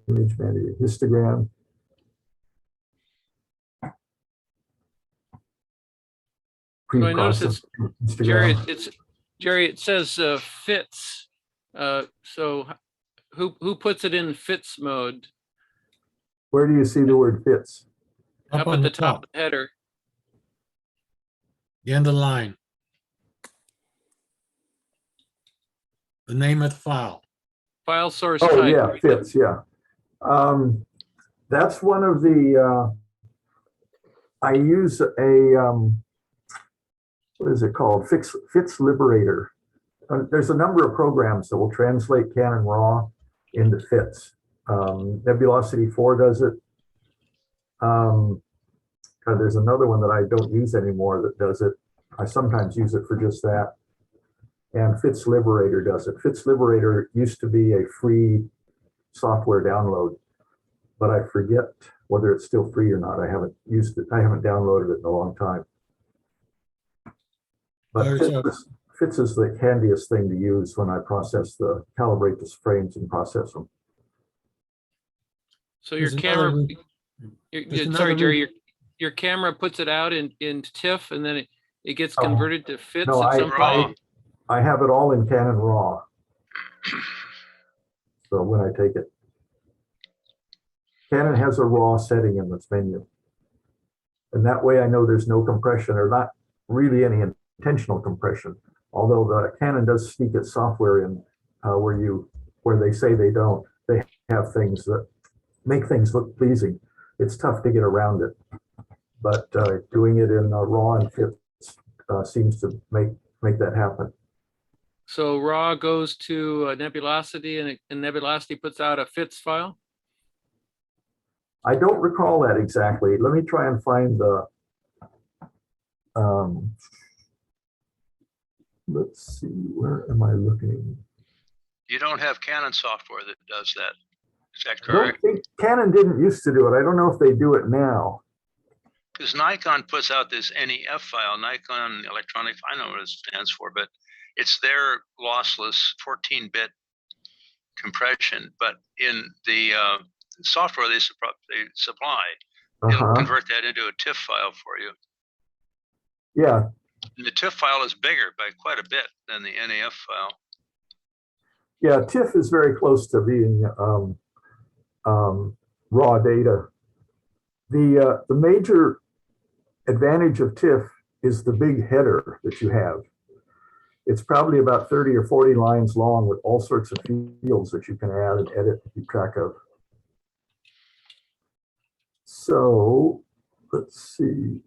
image manager, histogram. So I noticed it's Jerry. It says fits. So who puts it in fits mode? Where do you see the word fits? Up at the top of the header. The end of the line. The name of the file. File source Oh type. yeah, fits. Yeah, that's one of the. I use a. What is it called? Fits Liberator. There's a number of programs that will translate Canon RAW into fits. Nebulosity 4 does it. There's another one that I don't use anymore that does it. I sometimes use it for just that. And Fits Liberator does it. Fits Liberator used to be a free software download, but I forget whether it's still free or not. I haven't used it. I haven't downloaded it in a long time. But Fits is the handiest thing to use when I calibrate the frames and process them. So your camera, sorry, Jerry, your camera puts it out in TIFF and then it gets converted to fits. No, I have it all in Canon RAW. So when I take it, Canon has a RAW setting in this menu. And that way I know there's no compression or not really any intentional compression. Although the Canon does sneak its software in where they say they don't. They have things that make things look pleasing. It's tough to get around it. But doing it in RAW and fits seems to make that happen. So RAW goes to Nebulosity and Nebulosity puts out a fits file? I don't recall that exactly. Let me try and find the, let's see, where am I looking? You don't have Canon software that does that. Is that I don't correct? think Canon didn't used to do it. I don't know if they do it now. Because Nikon puts out this NEF file, Nikon Electronic, I don't know what it stands for, but it's their lossless 14-bit compression. But in the software they supply, it'll convert that into a TIFF file for you. Yeah, And the TIFF file is bigger by quite a bit than the NAF file. yeah, TIFF is very close to being raw data. The major advantage of TIFF is the big header that you have. It's probably about 30 or 40 lines long with all sorts of fields that you can add and edit and keep track of. So let's see.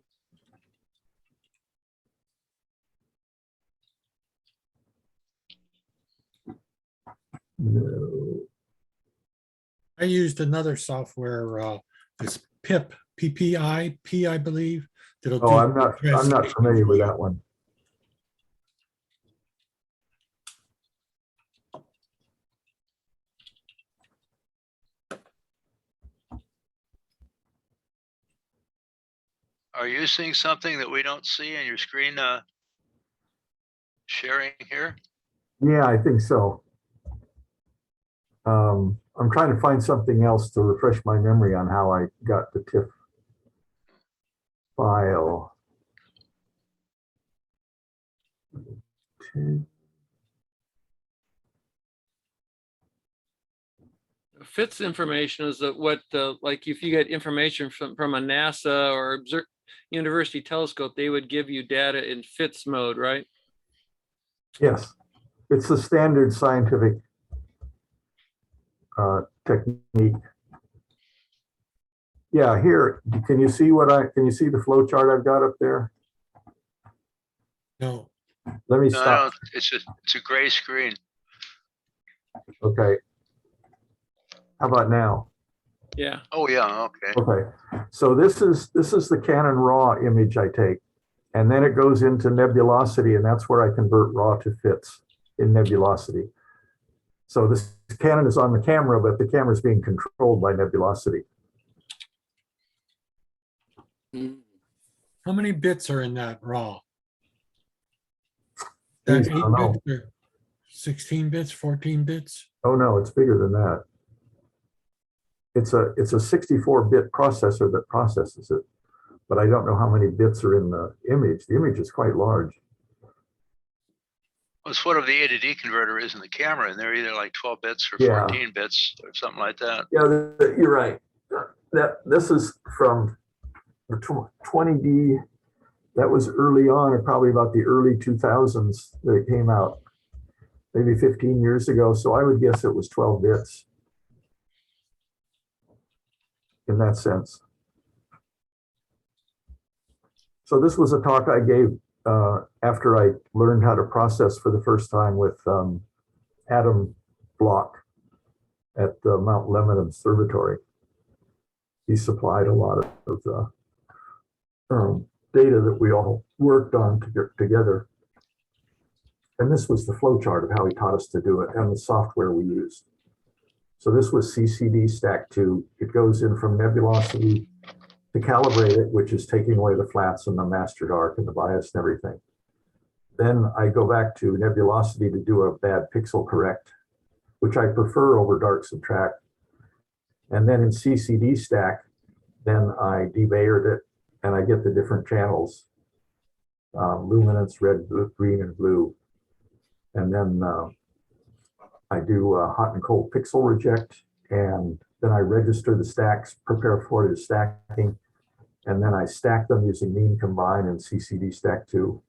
No. I used another software, it's PPI, I believe. That'll Oh, do I'm not translation familiar for with you. that one. Are you seeing something that we don't see in your screen sharing here? Yeah, I think so. I'm trying to find something else to refresh my memory on how I got the TIFF file. Okay. FITS information is what like if you get information from a NASA or university telescope, they would give you data in FITS mode, right? Yes, it's the standard scientific technique. Yeah, here, can you see can you see the flow chart I've got up there? No, Let me No, I stop. don't. It's a gray screen. Okay. How about now? Yeah. Oh yeah, okay. Okay. So this is the Canon RAW image I take, and then it goes into nebulosity, and that's where I convert RAW to FITS in nebulosity. So this Canon is on the camera, but the camera is being controlled by nebulosity. how many bits are in that raw? Geez, That I 8 don't know. bits or 16 bits, 14 bits? Oh no, it's bigger than that. It's a 64-bit processor that processes it, but I don't know how many bits are in the image. The image is quite large. Well, it's whatever the A to D converter is in the camera, and they're either like 12 bits or Yeah. 14 bits or something like that. Yeah, you're right. This is from the 20D. That was early on, probably about the early 2000s that it came out, maybe 15 years ago. So I would guess it was 12 bits in that sense. So this was a talk I gave after I learned how to process for the first time with Adam Block at the Mount Lemmon Observatory. He supplied a lot of the data that we all worked on together. And this was the flow chart of how he taught us to do it and the software we used. So this was CCD stack 2. It goes in from nebulosity to calibrate it, which is taking away the flats and the master dark and the bias and everything. Then I go back to nebulosity to do a bad pixel correct, which I prefer over dark subtract. And then in CCD stack, then I debayered it and I get the different channels, luminance, red, blue, green, and blue. And then I do hot and cold pixel reject, and then I register the stacks, prepare for the stacking, and then I stack them using mean combine and CCD stack 2.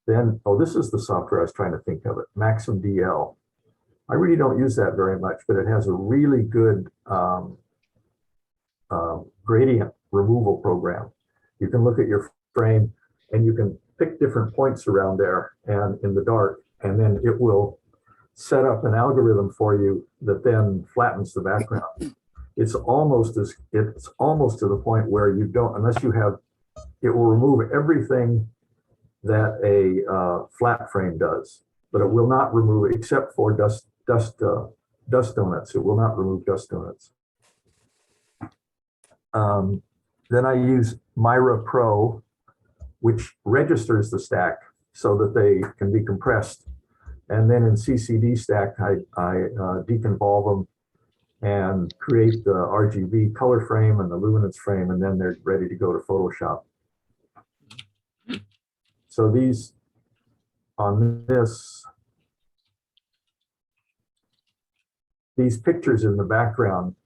Then, oh, this is the software I was trying to think of it, Maxim DL. I really don't use that very much, but it has a really good gradient removal program. You can look at your frame and you can pick different points around there and in the dark, and then it will set up an algorithm for you that then flattens the background. It's almost to the point where you don't, unless you have, it will remove everything that a flat frame does, but it will not remove, except for dust donuts. It will not remove dust donuts. Then I use Myra Pro, which registers the stack so that they can be compressed. And then in CCD stack, I deconvolve them and create the RGB color frame and the luminance frame, and then they're ready to go to Photoshop. So these on this, these pictures in the background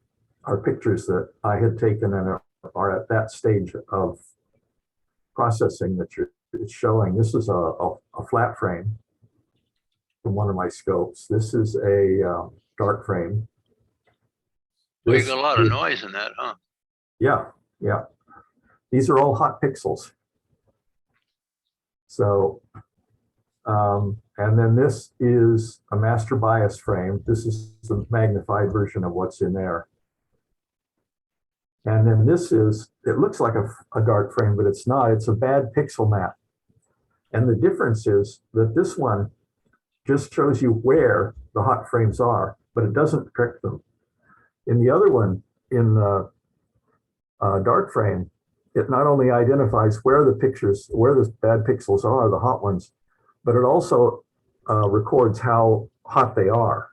are pictures that I had taken and are at that stage of processing that it's showing. This is a flat frame from one of my scopes. This is a dark frame. Well, you got a lot of noise in that, huh? Yeah, yeah. These are all hot pixels. So, and then this is a master bias frame. This is the magnified version of what's in there. And then this is, it looks like a dark frame, but it's not. It's a bad pixel map. And the difference is that this one just shows you where the hot frames are, but it doesn't correct them. In the other one, in the dark frame, it not only identifies where the bad pixels are, the hot ones, but it also records how hot they are.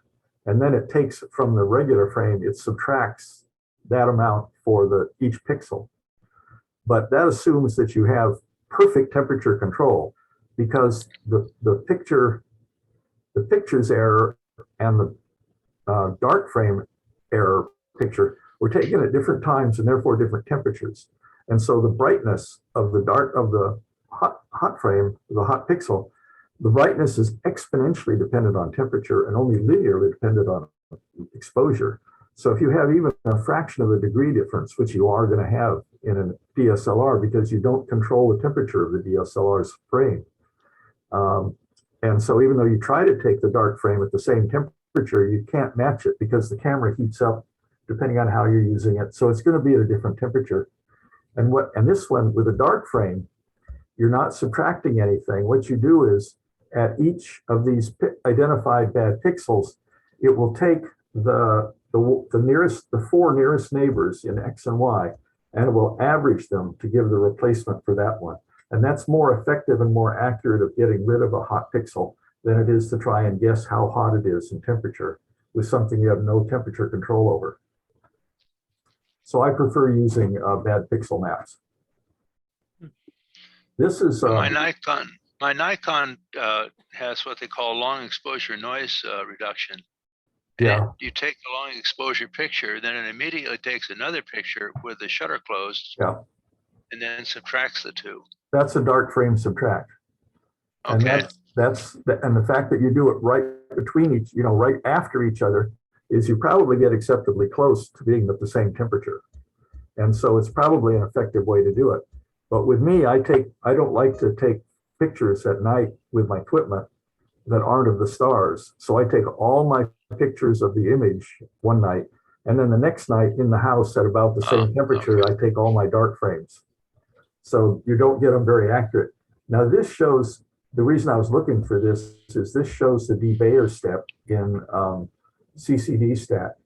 And then it takes from the regular frame, it subtracts that amount for each pixel. But that assumes that you have perfect temperature control, because the picture's error and the dark frame error picture were taken at different times and therefore different temperatures. And so the brightness of the hot frame, the hot pixel, the brightness is exponentially dependent on temperature and only linearly dependent on exposure. So if you have even a fraction of a degree difference, which you are going to have in a DSLR because you don't control the temperature of the DSLR's frame. And so even though you try to take the dark frame at the same temperature, you can't match it because the camera heats up depending on how you're using it. So it's going to be at a different temperature. And this one with a dark frame, you're not subtracting anything. What you do is at each of these identified bad pixels, it will take the four nearest neighbors in X and Y, and it will average them to give the replacement for that one. And that's more effective and more accurate of getting rid of a hot pixel than it is to try and guess how hot it is in temperature with something you have no temperature control over. So I prefer using bad pixel maps. This is my Nikon has what they call long exposure noise reduction. Yeah. And you take a long exposure picture, then it immediately takes another picture with the shutter closed, Yeah. and then subtracts the two. That's a dark frame subtract. Okay. And the fact that you do it right between each, right after each other, is you probably get acceptably close to being at the same temperature. And so it's probably an effective way to do it. But with me, I don't like to take pictures at night with my equipment that aren't of the stars. So I take all my pictures of the image one night, and then the next night in the house at about the same temperature, okay. I take all my dark frames. So you don't get them very accurate. Now this shows, the reason I was looking for this is this shows the de-Bayer step in CCD stat.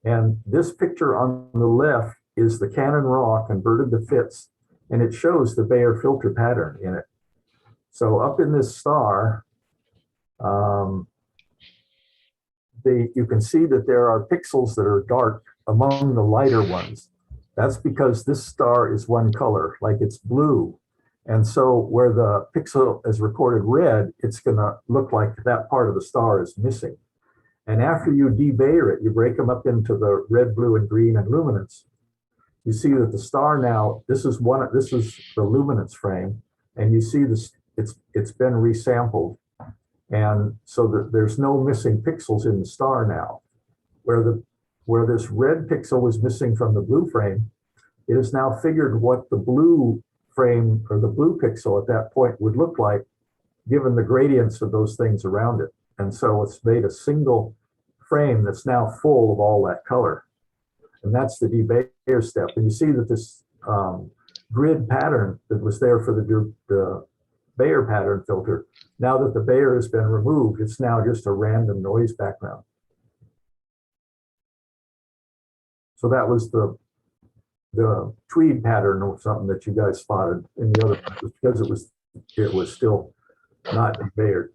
And this picture on the left is the Canon RAW converted to FITS, and it shows the Bayer filter pattern in it. So up in this star, you can see that there are pixels that are dark among the lighter ones. That's because this star is one color, like it's blue. And so where the pixel is recorded red, it's going to look like that part of the star is missing. And after you de-Bayer it, you break them up into the red, blue, and green and luminance. You see that the star now, this is the luminance frame, and you see this, it's been resampled. And so there's no missing pixels in the star now. Where this red pixel was missing from the blue frame, it has now figured what the blue frame or the blue pixel at that point would look like given the gradients of those things around it. And so it's made a single frame that's now full of all that color. And that's the de-Bayer step. And you see that this grid pattern that was there for the Bayer pattern filter, now that the Bayer has been removed, it's now just a random noise background. So that was the tweed pattern or something that you guys spotted in the other one, because it was still not de-Bayered.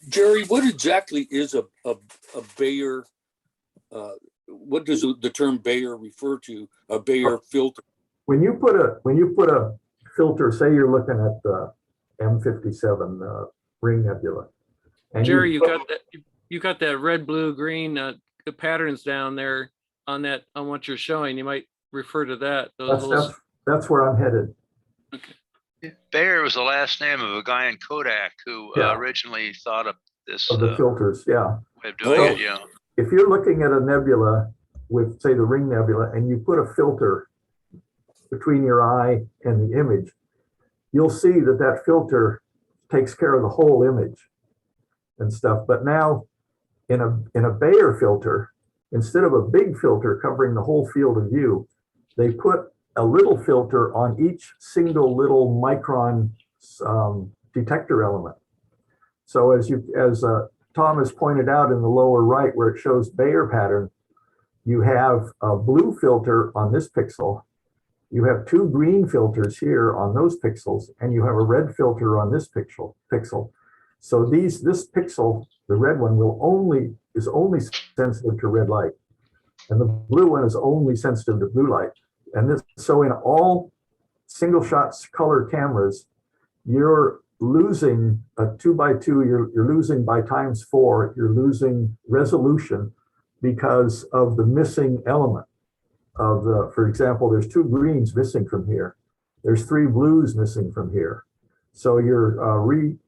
Jerry, what exactly is a Bayer? What does the term Bayer refer to? A Bayer filter? When you put a filter, say you're looking at the M57 Ring Nebula. And Jerry, you got that red, blue, green the patterns down there on what you're showing. You might refer to that. That's where I'm headed. Bayer was the last name of a guy in Kodak who originally thought of this. Of the filters, yeah. Way of doing it, yeah. If you're looking at a nebula with, say, the Ring Nebula, and you put a filter between your eye and the image, you'll see that that filter takes care of the whole image and stuff. But now in a Bayer filter, instead of a big filter covering the whole field of view, they put a little filter on each single little micron detector element. So as Tom has pointed out in the lower right where it shows Bayer pattern, you have a blue filter on this pixel, you have two green filters here on those pixels, and you have a red filter on this pixel. So this pixel, the red one, is only sensitive to red light, and the blue one is only sensitive to blue light. And so in all single shots color cameras, you're losing a 2x2, you're losing by ×4, you're losing resolution because of the missing element of the, for example, there's 2 greens missing from here. There's 3 blues missing from here. So your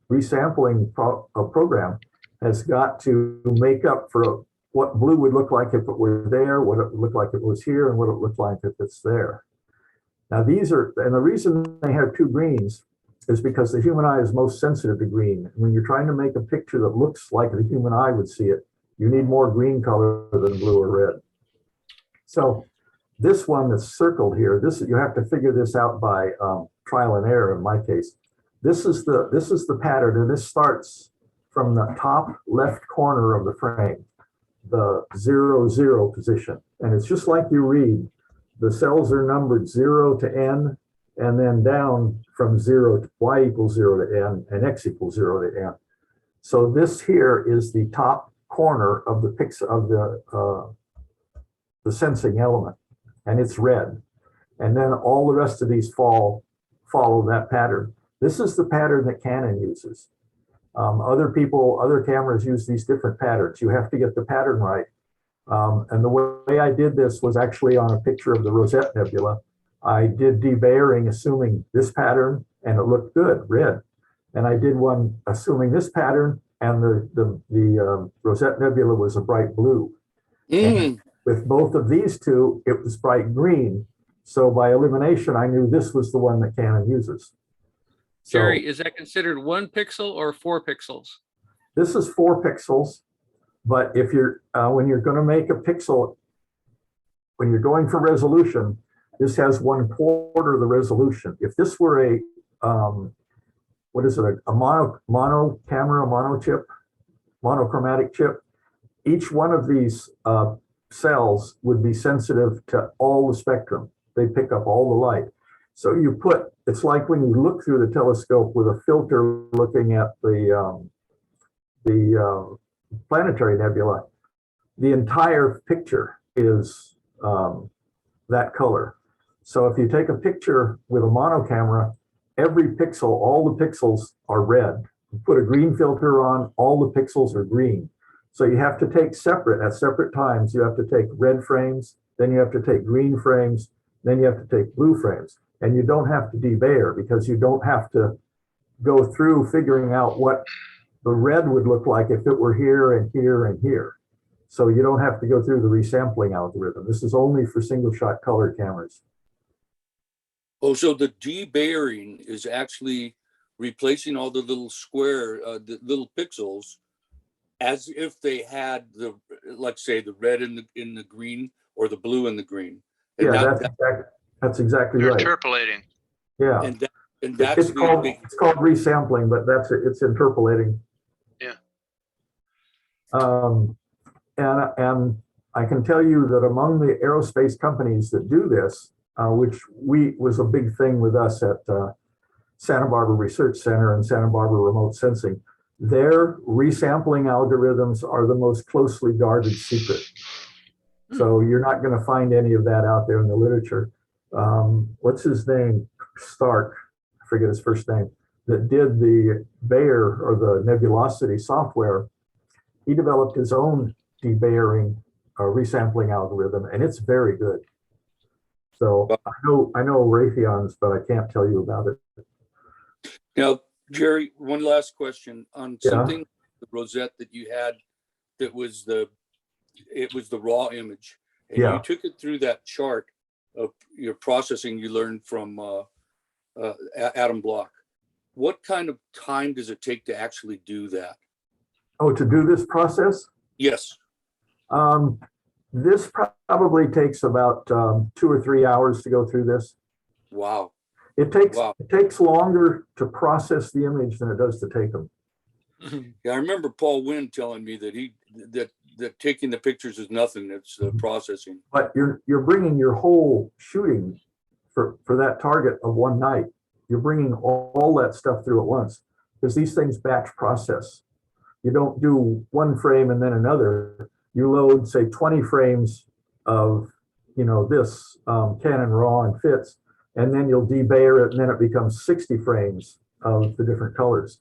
resampling program has got to make up for what blue would look like if it were there, what it would look like if it was here, and what it would look like if it's there. Now and the reason they have 2 greens is because the human eye is most sensitive to green. When you're trying to make a picture that looks like the human eye would see it, you need more green color than blue or red. So this one that's circled here, you have to figure this out by trial and error in my case. This is the pattern, and this starts from the top left corner of the frame, the 0, 0 position. And it's just like you read, the cells are numbered 0 to N, and then down from 0 to Y equals 0 to N, and X equals 0 to N. So this here is the top corner of the pixel of the sensing element, and it's red. And then all the rest of these follow that pattern. This is the pattern that Canon uses. Other cameras use these different patterns. You have to get the pattern right. And the way I did this was actually on a picture of the Rosette Nebula. I did debayering assuming this pattern, and it looked good, red. And I did one assuming this pattern, and the Rosette Nebula was a bright blue. And with both of these two, it was bright green. So by elimination, I knew this was the one that Canon uses. Jerry, is that considered 1 pixel or 4 pixels? This is 4 pixels, but if you're when you're going to make a pixel, when you're going for resolution, this has 1/4 the resolution. If this were a what is it, a mono camera, monochromatic chip, each one of these cells would be sensitive to all the spectrum. They pick up all the light. So it's like when you look through the telescope with a filter looking at the planetary nebula, the entire picture is that color. So if you take a picture with a mono camera, every pixel, all the pixels are red. You put a green filter on, all the pixels are green. So you have to take at separate times, you have to take red frames, then you have to take green frames, then you have to take blue frames. And you don't have to debayer because you don't have to go through figuring out what the red would look like if it were here and here and here. So you don't have to go through the resampling algorithm. This is only for single shot color cameras. Oh, so the debayering is actually replacing all the little square, the little pixels, as if they had let's say the red in the green or the blue in the green. And yeah, that's exactly You're right. interpolating. Yeah. And that's it's called resampling, but it's interpolating. Yeah. And I can tell you that among the aerospace companies that do this, which was a big thing with us at Santa Barbara Research Center and Santa Barbara Remote Sensing, their resampling algorithms are the most closely guarded secret. So you're not going to find any of that out there in the literature. What's his name? Stark. forget his first name, that did the Bayer or the nebulosity software. He developed his own debayering resampling algorithm, and it's very good. So I know Raytheon's, but I can't tell you about it. Now, Jerry, one last question on Yeah. something, the rosette that you had, that was the raw image, and Yeah. you took it through that chart of your processing you learned from Adam Block. What kind of time does it take to actually do that? Oh, to do this process? Yes. This probably takes about 2 or 3 hours to go through this. Wow. It takes longer to process the image than it does to take them. Yeah, I remember Paul Wynn telling me that that taking the pictures is nothing. It's the processing. But you're bringing your whole shooting for that target of one night. You're bringing all that stuff through at once, because these things batch process. You don't do one frame and then another. You load, say, 20 frames of, this Canon RAW and fits, and then you'll debayer it, and then it becomes 60 frames of the different colors.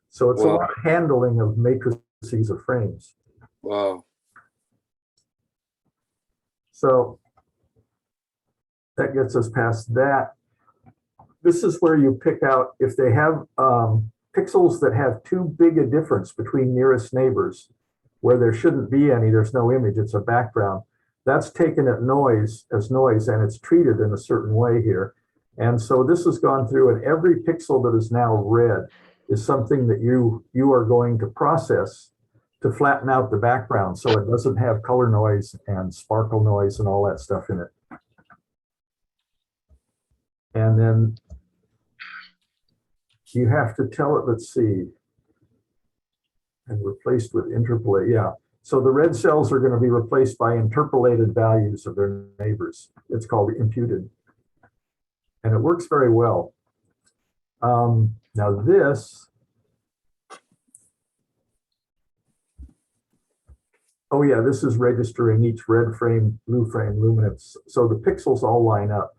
So it's a lot of handling of matrices of frames. Wow. So that gets us past that. This is where you pick out, if they have pixels that have too big a difference between nearest neighbors, where there shouldn't be any, there's no image, it's a background. That's taken at noise, and it's treated in a certain way here. And so this has gone through, and every pixel that is now red is something that you are going to process to flatten out the background so it doesn't have color noise and sparkle noise and all that stuff in it. And then you have to tell it, let's see, and replaced with interpolate. Yeah. So the red cells are going to be replaced by interpolated values of their neighbors. It's called imputed. And it works very well. Now this, oh yeah, this is registering each red frame, blue frame, luminance. So the pixels all line up.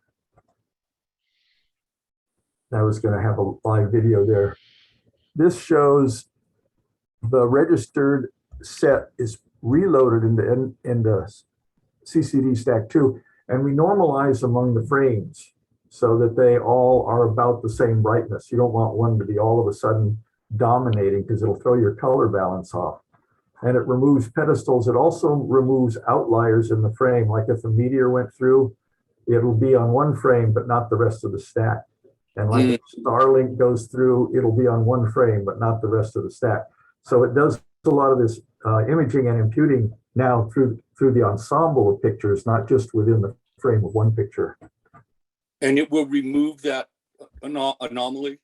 I was going to have a live video there. This shows the registered set is reloaded into CCD stack 2, and we normalize among the frames so that they all are about the same brightness. You don't want one to be all of a sudden dominating, because it'll throw your color balance off. And it removes pedestals. It also removes outliers in the frame. Like if a meteor went through, it'll be on one frame, but not the rest of the stack. And like if Starlink goes through, it'll be on one frame, but not the rest of the stack. So it does a lot of this imaging and imputing now through the ensemble of pictures, not just within the frame of one picture. And it will remove that anomaly?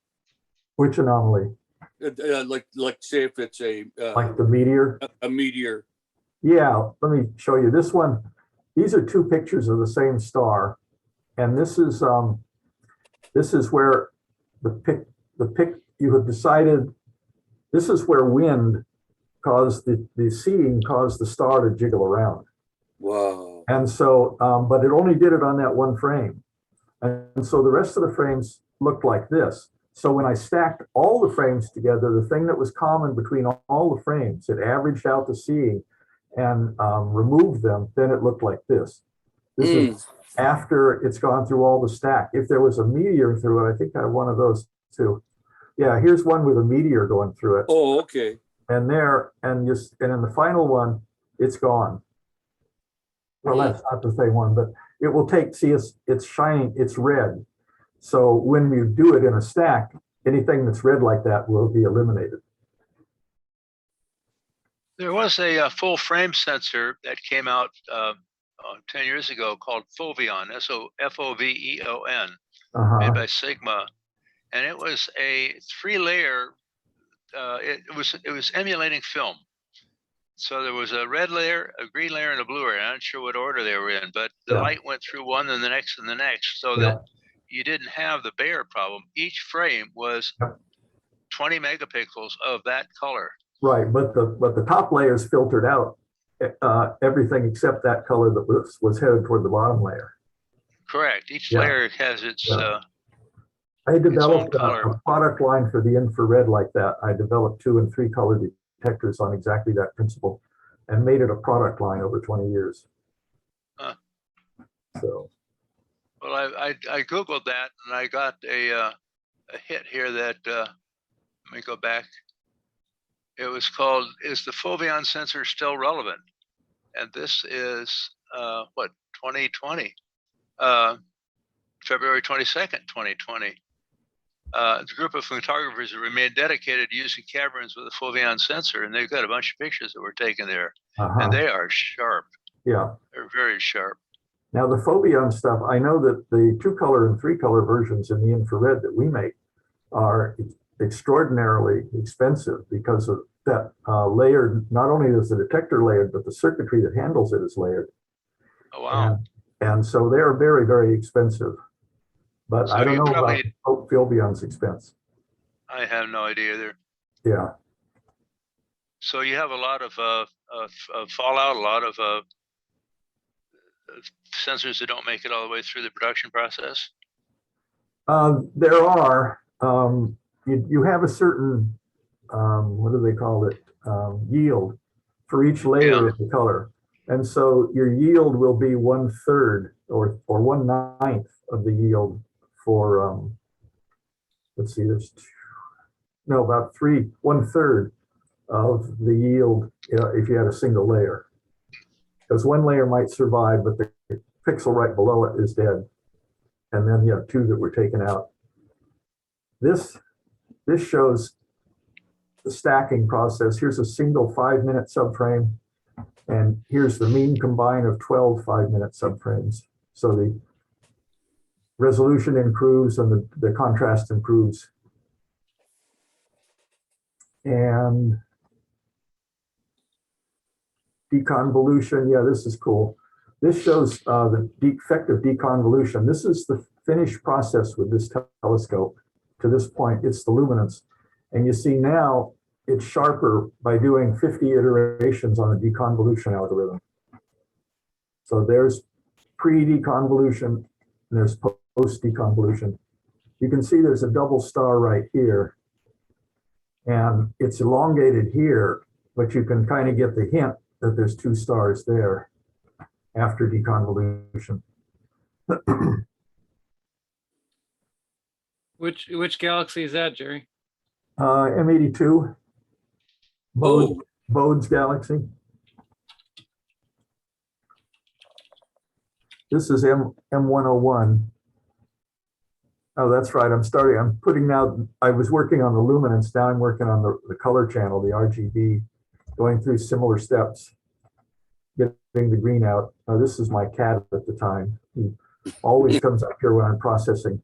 Which anomaly? Like say if it's like the meteor? A meteor. Yeah, let me show you this one. These are two pictures of the same star. And this is where you have decided, this is where wind caused the seeing caused the star to jiggle around. Wow. And so, but it only did it on that one frame. And so the rest of the frames looked like this. So when I stacked all the frames together, the thing that was common between all the frames, it averaged out the seeing and removed them, then it looked like this. This is after it's gone through all the stack. If there was a meteor through it, I think I have one of those too. Yeah, here's one with a meteor going through it. Oh, okay. And in the final one, it's gone. Well, that's not the same one, but it will take, see, it's shining, it's red. So when you do it in a stack, anything that's red like that will be eliminated. There was a full frame sensor that came out 10 years ago called Foveon, F-O-V-E-O-N, made by Sigma. And it was a 3-layer, it was emulating film. So there was a red layer, a green layer, and a blue layer. I'm not sure what order they were in, but the light went through one and the next and the next, so that you didn't have the Bayer problem. Each frame was 20 megapixels of that color. Right, but the top layers filtered out everything except that color that was headed toward the bottom layer. Correct. Each layer has its I developed color. a product line for the infrared like that. I developed 2 and 3 color detectors on exactly that principle and made it a product line over 20 years. Huh. So, Well, I Googled that and I got a hit here that, let me go back. It was called, "Is the Foveon sensor still relevant?" And this is, what, 2020, February 22nd, 2020. The group of photographers have remained dedicated to using cameras with a Foveon sensor, and they've got a bunch of pictures that were taken there, and they are sharp. yeah. They're very sharp. Now the Foveon stuff, I know that the 2 color and 3 color versions in the infrared that we make are extraordinarily expensive because of that layered, not only is the detector layered, but the circuitry that handles it is layered. Oh, wow. And so they are very, very expensive. But So I don't you know probably- about Foveon's expense. I have no idea either. Yeah. So you have a lot of fallout, a lot of sensors that don't make it all the way through the production process. There are, you have a certain, what do they call it, yield for each layer of the color. And so your yield will be 1/3 or 1/9 of the yield for, let's see, about 1/3 of the yield if you had a single layer. Because one layer might survive, but the pixel right below it is dead. And then you have 2 that were taken out. This shows the stacking process. Here's a single 5-minute subframe, and here's the mean combine of 12 5-minute subframes. So the resolution improves and the contrast improves. And deconvolution, yeah, this is cool. This shows the effect of deconvolution. This is the finished process with this telescope. To this point, it's the luminance. And you see now it's sharper by doing 50 iterations on a deconvolution algorithm. So there's pre-deconvolution and there's post-deconvolution. You can see there's a double star right here. And it's elongated here, but you can kind of get the hint that there's 2 stars there after deconvolution. Which galaxy is that, Jerry? M82, Bode's galaxy. This is M101. Oh, that's right. I'm putting now, I was working on the luminance. Now I'm working on the color channel, the RGB, going through similar steps, getting the green out. This is my cat at the time. He always comes up here when I'm processing.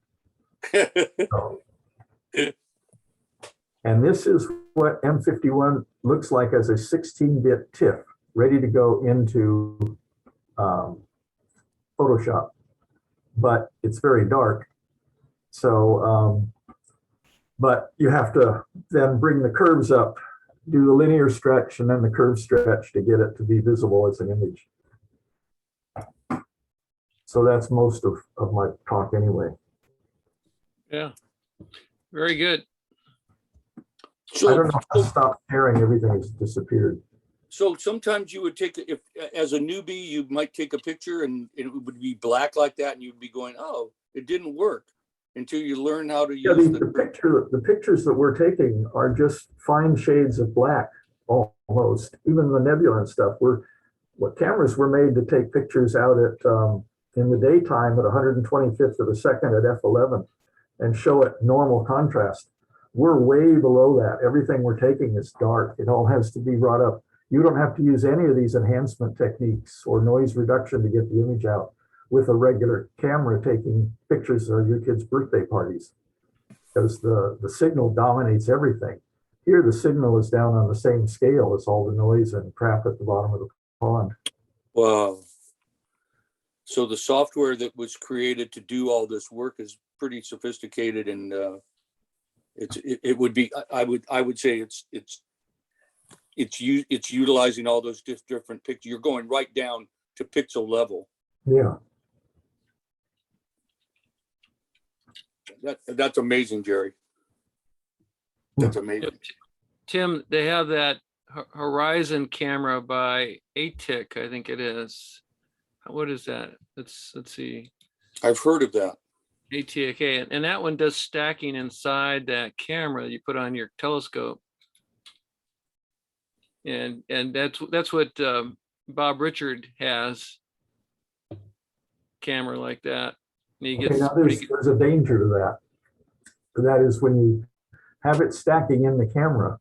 So, and this is what M51 looks like as a 16-bit TIFF, ready to go into Photoshop, but it's very dark. So, but you have to then bring the curves up, do the linear stretch and then the curve stretch to get it to be visible as an image. So that's most of my talk anyway. Yeah, very good. I don't know if I stopped sharing, everything has disappeared. So sometimes you would take, if as a newbie, you might take a picture and it would be black like that and you'd be going, oh, it didn't work until you learn how to use the pictures that we're taking are just fine shades of black almost. Even the nebula and stuff, cameras were made to take pictures out at in the daytime at 125th of a second at f11 and show it normal contrast. We're way below that. Everything we're taking is dark. It all has to be brought up. You don't have to use any of these enhancement techniques or noise reduction to get the image out with a regular camera taking pictures of your kids' birthday parties, because the signal dominates everything. Here, the signal is down on the same scale as all the noise and crap at the bottom of the pond. Wow. So the software that was created to do all this work is pretty sophisticated, and it would be, I would say it's utilizing all those different pictures. You're going right down to pixel level. Yeah. That's amazing, Jerry. That's amazing. Tim, they have that Horizon camera by ATIC, I think it is. What is that? Let's see. I've heard of that. ATIK, and that one does stacking inside that camera that you put on your telescope. And that's what Bob Richard has, camera like that. And he gets now there's a danger to that. That is, when you have it stacking in the camera,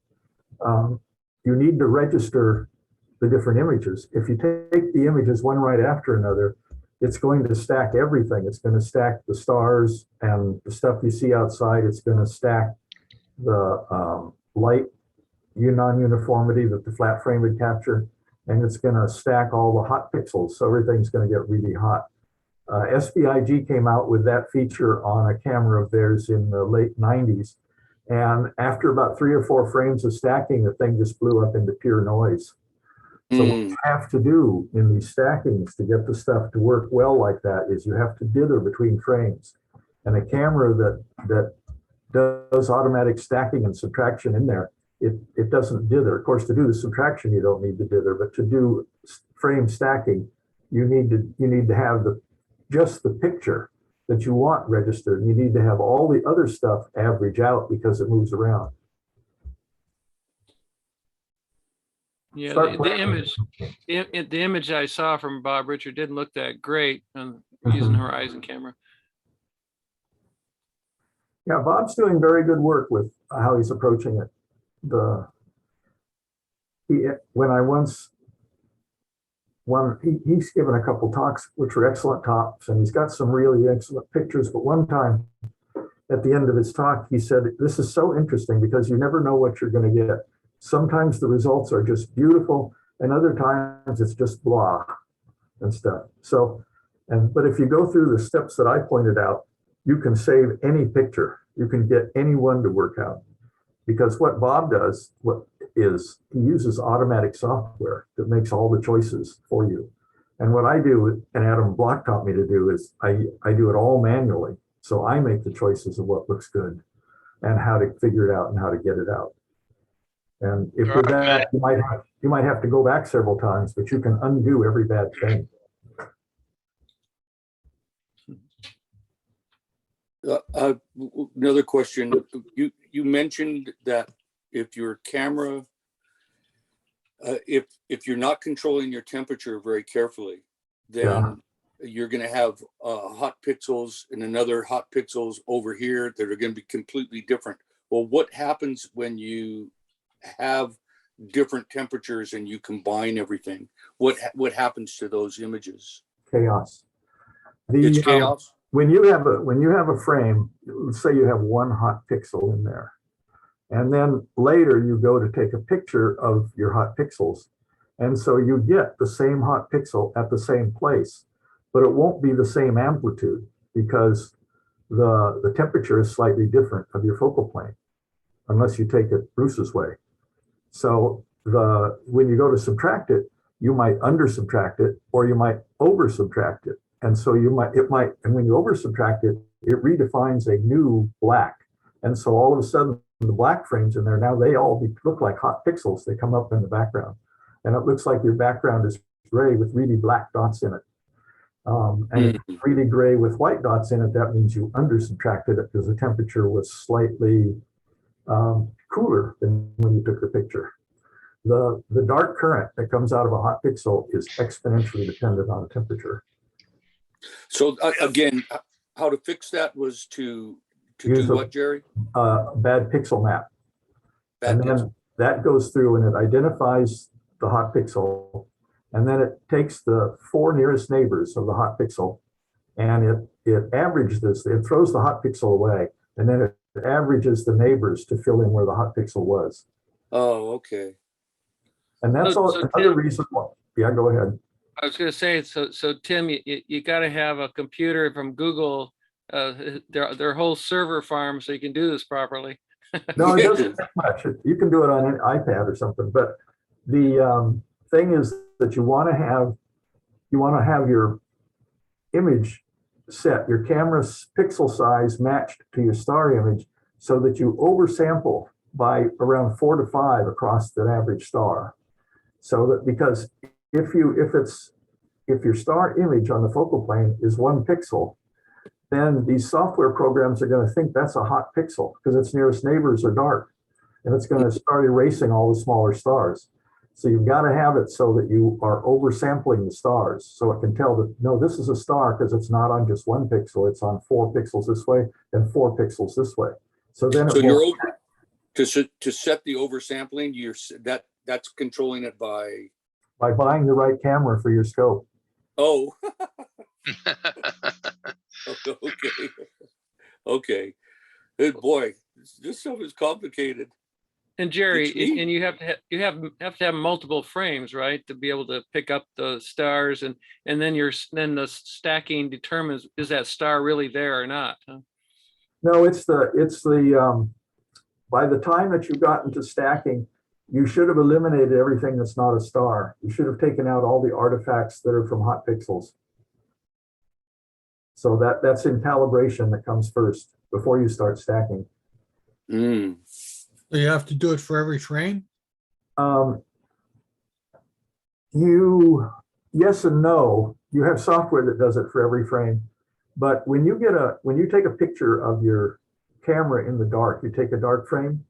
you need to register the different images. If you take the images one right after another, it's going to stack everything. It's going to stack the stars and the stuff you see outside. It's going to stack the light non-uniformity that the flat frame would capture, and it's going to stack all the hot pixels. So everything's going to get really hot. SBIG came out with that feature on a camera of theirs in the late 90s. And after about 3 or 4 frames of stacking, the thing just blew up into pure noise. So what you have to do in these stackings to get the stuff to work well like that is you have to dither between frames. And a camera that does automatic stacking and subtraction in there, it doesn't dither. Of course, to do the subtraction, you don't need to dither, but to do frame stacking, you need to have just the picture that you want registered. You need to have all the other stuff average out because it moves around. Yeah, the image I saw from Bob Richard didn't look that great on using Horizon camera. Yeah, Bob's doing very good work with how he's approaching it. He's given a couple talks which were excellent talks, and he's got some really excellent pictures. But one time at the end of his talk, he said, "This is so interesting because you never know what you're going to get. Sometimes the results are just beautiful, and other times it's just blah and stuff." So, but if you go through the steps that I pointed out, you can save any picture. You can get anyone to work out. Because what Bob does, he uses automatic software that makes all the choices for you. And what I do, and Adam Block taught me to do, is I do it all manually. So I make the choices of what looks good and how to figure it out and how to get it out. And if with that, you might have to go back several times, but you can undo every bad thing. Another question. You mentioned that if your camera, if you're not controlling your temperature very carefully, then you're going to have hot pixels and another hot pixels over here that are going to be completely different. Well, what happens when you have different temperatures and you combine everything? What happens to those images? Chaos. It's chaos. When you have a frame, let's say you have one hot pixel in there, and then later you go to take a picture of your hot pixels, and so you get the same hot pixel at the same place, but it won't be the same amplitude because the temperature is slightly different of your focal plane, unless you take it Bruce's way. So when you go to subtract it, you might under subtract it or you might over subtract it. And so and when you over subtract it, it redefines a new black. And so all of a sudden the black frames in there, now they all look like hot pixels. They come up in the background and it looks like your background is gray with really black dots in it. And if it's really gray with white dots in it, that means you under subtracted it because the temperature was slightly cooler than when you took the picture. The dark current that comes out of a hot pixel is exponentially dependent on the temperature. So again, how to fix that was to do what, Jerry? Bad pixel map. And then that goes through and it identifies the hot pixel, and then it takes the 4 nearest neighbors of the hot pixel, and it averages this. It throws the hot pixel away, and then it averages the neighbors to fill in where the hot pixel was. Oh, okay. And that's another reason why. Yeah, go ahead. I was going to say, so Tim, you got to have a computer from Google, their whole server farm, so you can do this properly. No, it doesn't take much. You can do it on an iPad or something. But the thing is that you want to have your image set your camera's pixel size matched to your star image so that you oversample by around 4 to 5 across the average star. So that, because if your star image on the focal plane is 1 pixel, then these software programs are going to think that's a hot pixel because its nearest neighbors are dark, and it's going to start erasing all the smaller stars. So you've got to have it so that you are oversampling the stars, so it can tell that, no, this is a star because it's not on just 1 pixel, it's on 4 pixels this way and 4 pixels this way. So then So you're to set the oversampling, that's controlling it by buying the right camera for your scope. Oh. Okay. Good boy. This stuff is complicated. And Jerry, It's neat. and you have to have multiple frames, right, to be able to pick up the stars, and then the stacking determines, is that star really there or not? Huh? No, it's the by the time that you got into stacking, you should have eliminated everything that's not a star. You should have taken out all the artifacts that are from hot pixels. So that's in calibration that comes first before you start stacking. Mm. So you have to do it for every frame? Yes and no. You have software that does it for every frame. But when you take a picture of your camera in the dark, you take a dark frame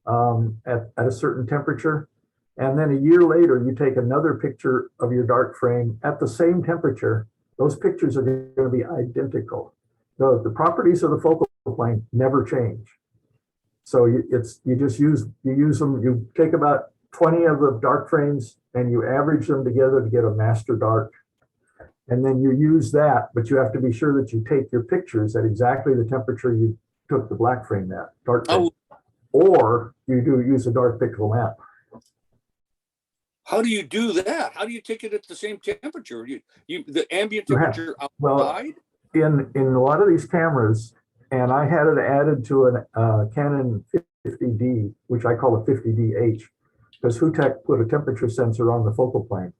at a certain temperature, and then a year later, you take another picture of your dark frame at the same temperature, those pictures are going to be identical. The properties of the focal plane never change. So you use them, you take about 20 of the dark frames and you average them together to get a master dark. And then you use that, but you have to be sure that you take your pictures at exactly the temperature you took the black frame at, dark frame. Or you use a dark pixel map. How do you do that? How do you take it at the same temperature? The ambient temperature outside? Well, in a lot of these cameras, and I had it added to a Canon 50D, which I call a 50DH, because Hutech put a temperature sensor on the focal plane,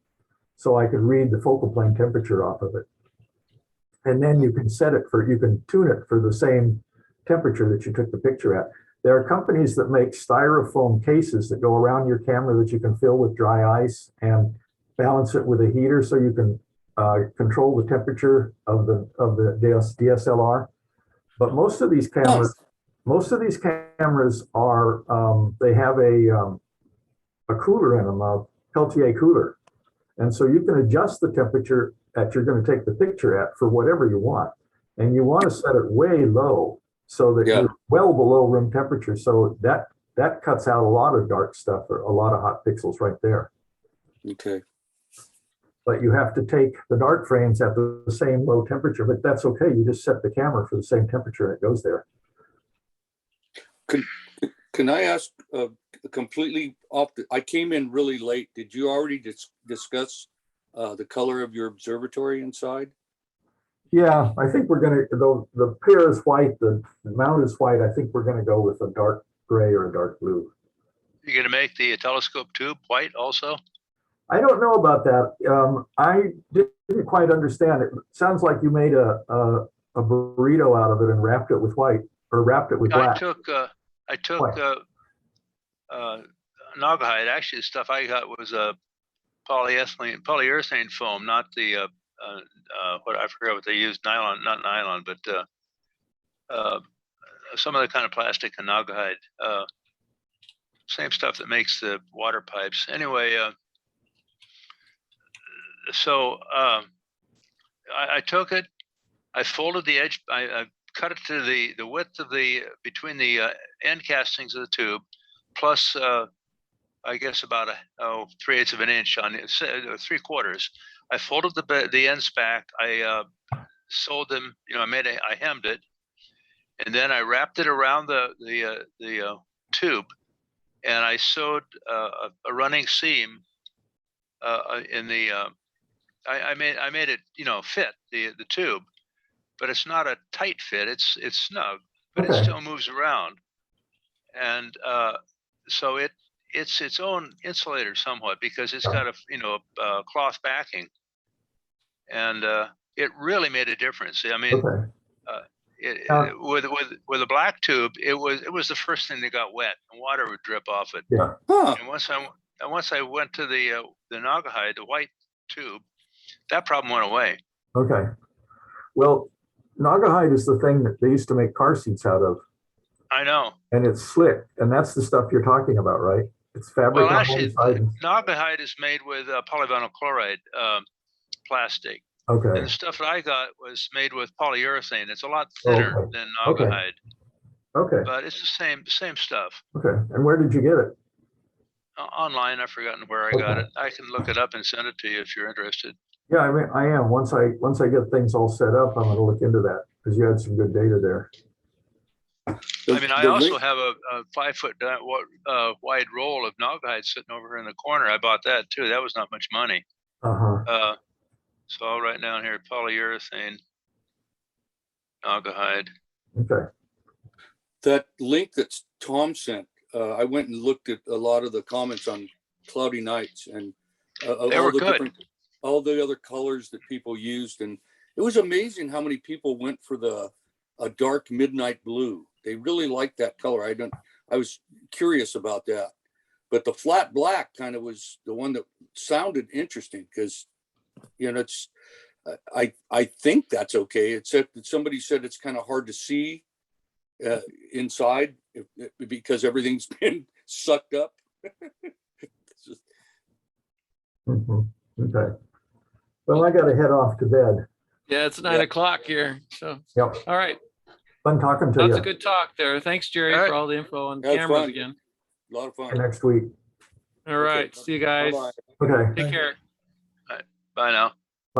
so I could read the focal plane temperature off of it. And then you can you can tune it for the same temperature that you took the picture at. There are companies that make styrofoam cases that go around your camera that you can fill with dry ice and balance it with a heater so you can control the temperature of the DSLR. But most of these cameras, are they have a cooler in them, a Peltier cooler, and so you can adjust the temperature that you're going to take the picture at for whatever you want, and you want to set it way low so that you're well below room temperature. So that cuts out a lot of dark stuff or a lot of hot pixels right there. Okay. But you have to take the dark frames at the same low temperature, but that's okay. You just set the camera for the same temperature and it goes there. Can I ask completely off? I came in really late. Did you already discuss the color of your observatory inside? Yeah, I think we're going to, the pier is white, the mount is white. I think we're going to go with a dark gray or a dark blue. You're going to make the telescope tube white also? I don't know about that. I didn't quite understand. It sounds like you made a burrito out of it and wrapped it with white, or wrapped it with black. I took Naugahyde. Actually, the stuff I got was a polyurethane foam, not the what I forget what they used, nylon, not nylon, but some other kind of plastic and Naugahyde. Same stuff that makes the water pipes. Anyway, so I took it, I folded the edge, I cut it to the width of between the end castings of the tube, plus I guess about 3/8 of an inch on it, 3/4. I folded the ends back. I sewed them. I hemmed it, and then I wrapped it around the tube, and I sewed a running seam in the. I made it fit the tube, but it's not a tight fit. It's snug, but it still moves around, and so it's its own insulator somewhat because it's got a cloth backing, and it really made a difference. I mean, Okay. with a black tube, it was the first thing that got wet, and water would drip off it. Yeah. Huh. And once I went to the Naugahyde, the white tube, that problem went away. Okay. Well, Naugahyde is the thing that they used to make car seats out of, I know. and it's slick, and that's the stuff you're talking about, right? It's fabric Well, on one actually, side. Naugahyde is made with polyvinyl chloride plastic. Okay. And the stuff that I got was made with polyurethane. It's a lot thinner Okay. than Okay. Naugahyde, Okay. but it's the same stuff. Okay. And where did you get it? Online, I've forgotten where I got it. I can look it up and send it to you if you're interested. Yeah, I mean, I am. Once I get things all set up, I'm going to look into that because you had some good data there. I mean, I also have a 5 foot wide roll of Naugahyde sitting over in the corner. I bought that too. That was not much money. Uh-huh. So I'll write down here polyurethane Naugahyde. Okay. That link that Tom sent, I went and looked at a lot of the comments on cloudy nights and They were good. all the other colors that people used. And it was amazing how many people went for a dark midnight blue. They really liked that color. I was curious about that, but the flat black kind of was the one that sounded interesting because, you know, it's, I think that's okay. Except that somebody said it's kind of hard to see inside because everything's been sucked up. Mhm. Okay. Well, I got to head off to bed. Yeah, it's 9 o'clock here. So, Yep. all right. Fun talking to Lots you. of good talk there. Thanks, Jerry, All right. for all the info on That was cameras fun. again. A lot of fun. Next week. All right. See you guys. Bye-bye. Okay. Take care. Bye now.